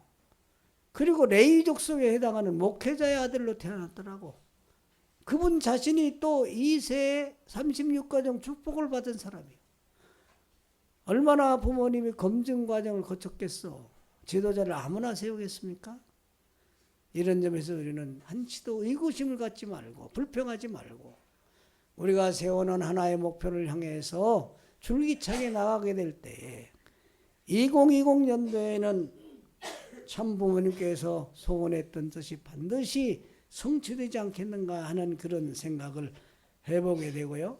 그리고 레위 족속에 해당하는 목회자의 아들로 태어났더라고. 그분 자신이 또 2세에 36가정 축복을 받은 사람이에요. 얼마나 부모님이 검증 과정을 거쳤겠어. 지도자를 아무나 세우겠습니까? 이런 점에서 우리는 한치도 의구심을 갖지 말고 불평하지 말고 우리가 세워놓은 하나의 목표를 향해서 줄기차게 나가게 될 때에 2020년도에는 참 부모님께서 소원했던 뜻이 반드시 성취되지 않겠는가 하는 그런 생각을 해보게 되고요.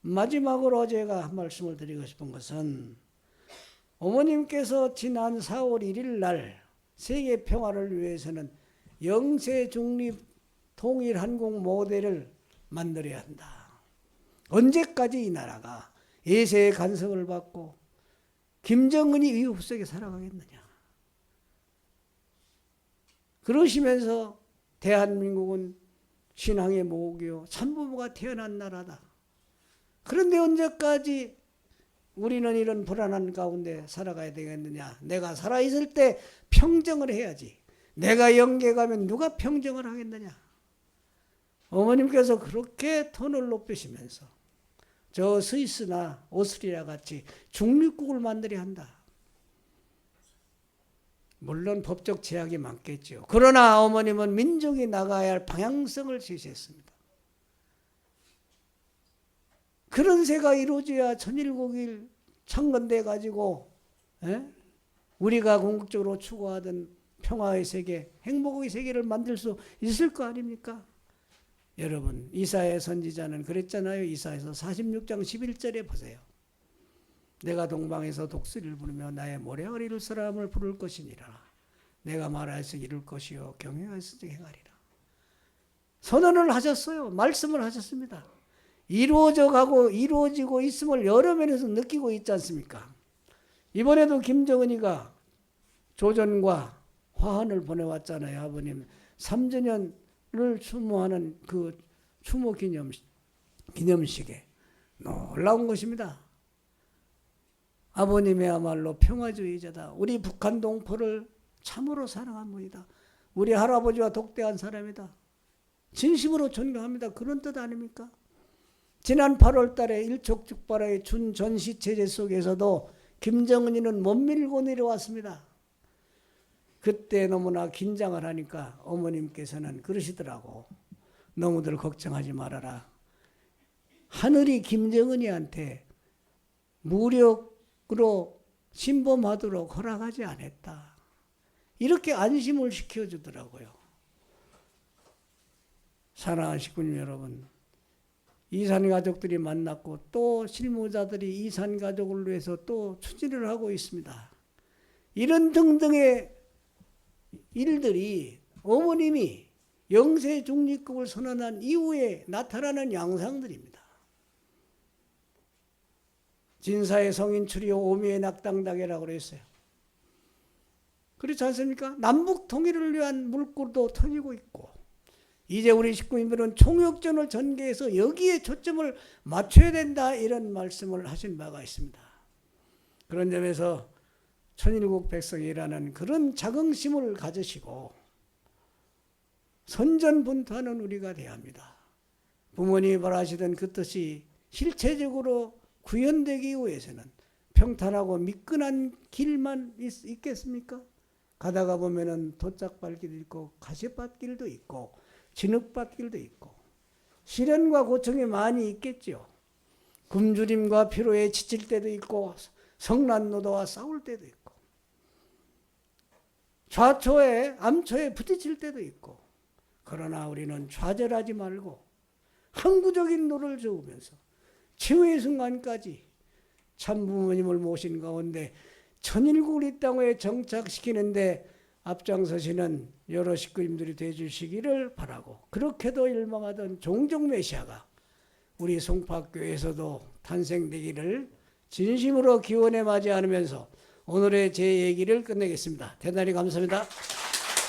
마지막으로 제가 한 말씀을 드리고 싶은 것은 어머님께서 지난 4월 1일 날 세계 평화를 위해서는 영세 중립 통일 한국 모델을 만들어야 한다. 언제까지 이 나라가 예세의 간섭을 받고 김정은이 이후 속에 살아가겠느냐. 그러시면서 대한민국은 신앙의 모국이요 참부모가 태어난 나라다. 그런데 언제까지 우리는 이런 불안한 가운데 살아가야 되겠느냐. 내가 살아있을 때 평정을 해야지. 내가 영계 가면 누가 평정을 하겠느냐. 어머님께서 그렇게 톤을 높이시면서 저 스위스나 오스트리아 같이 중립국을 만들어야 한다. 물론 법적 제약이 많겠죠. 그러나 어머님은 민족이 나가야 할 방향성을 제시했습니다. 그런 세가 이루어져야 천일국일 창건돼 가지고 우리가 궁극적으로 추구하던 평화의 세계, 행복의 세계를 만들 수 있을 거 아닙니까? 여러분, 이사야 선지자는 그랬잖아요. 이사야서 46장 11절에 보세요. 내가 동방에서 독수리를 부르며 나의 모략을 이룰 사람을 부를 것이니라. 내가 말하여서 이룰 것이요 경영하여서 행하리라. 선언을 하셨어요. 말씀을 하셨습니다. 이루어져 가고 이루어지고 있음을 여러 면에서 느끼고 있지 않습니까? 이번에도 김정은이가 조전과 화환을 보내왔잖아요. 아버님 3주년을 추모하는 그 추모 기념식에 놀라운 것입니다. 아버님이야말로 평화주의자다. 우리 북한 동포를 참으로 사랑한 분이다. 우리 할아버지와 독대한 사람이다. 진심으로 존경합니다. 그런 뜻 아닙니까? 지난 8월 달에 일촉즉발의 준전시체제 속에서도 김정은이는 못 밀고 내려왔습니다. 그때 너무나 긴장을 하니까 어머님께서는 그러시더라고. 너무들 걱정하지 말아라. 하늘이 김정은이한테 무력으로 침범하도록 허락하지 않았다. 이렇게 안심을 시켜주더라고요. 사랑하는 식구님 여러분, 이산 가족들이 만났고 또 실무자들이 이산 가족을 위해서 또 추진을 하고 있습니다. 이런 등등의 일들이 어머님이 영세 중립국을 선언한 이후에 나타나는 양상들입니다. 진사의 성인 추리호 오미의 낙당다계라고 그랬어요. 그렇지 않습니까? 남북 통일을 위한 물꼬도 터지고 있고 이제 우리 식구님들은 총역전을 전개해서 여기에 초점을 맞춰야 된다 이런 말씀을 하신 바가 있습니다. 그런 점에서 천일국 백성이라는 그런 자긍심을 가지시고 선전분투하는 우리가 되어야 합니다. 부모님이 바라시던 그 뜻이 실체적으로 구현되기 위해서는 평탄하고 미끈한 길만 있겠습니까? 가다가 보면은 도짝발길도 있고 가시밭길도 있고 진흙밭길도 있고 시련과 고통이 많이 있겠죠. 굶주림과 피로에 지칠 때도 있고 성난노도와 싸울 때도 있고 좌초에 암초에 부딪힐 때도 있고 그러나 우리는 좌절하지 말고 항구적인 노를 저으면서 최후의 순간까지 참 부모님을 모신 가운데 천일국을 이 땅에 정착시키는데 앞장서시는 여러 식구님들이 되어주시기를 바라고 그렇게도 일망하던 종종 메시아가 우리 송파교회에서도 탄생되기를 진심으로 기원해 맞이하면서 오늘의 제 얘기를 끝내겠습니다. 대단히 감사합니다.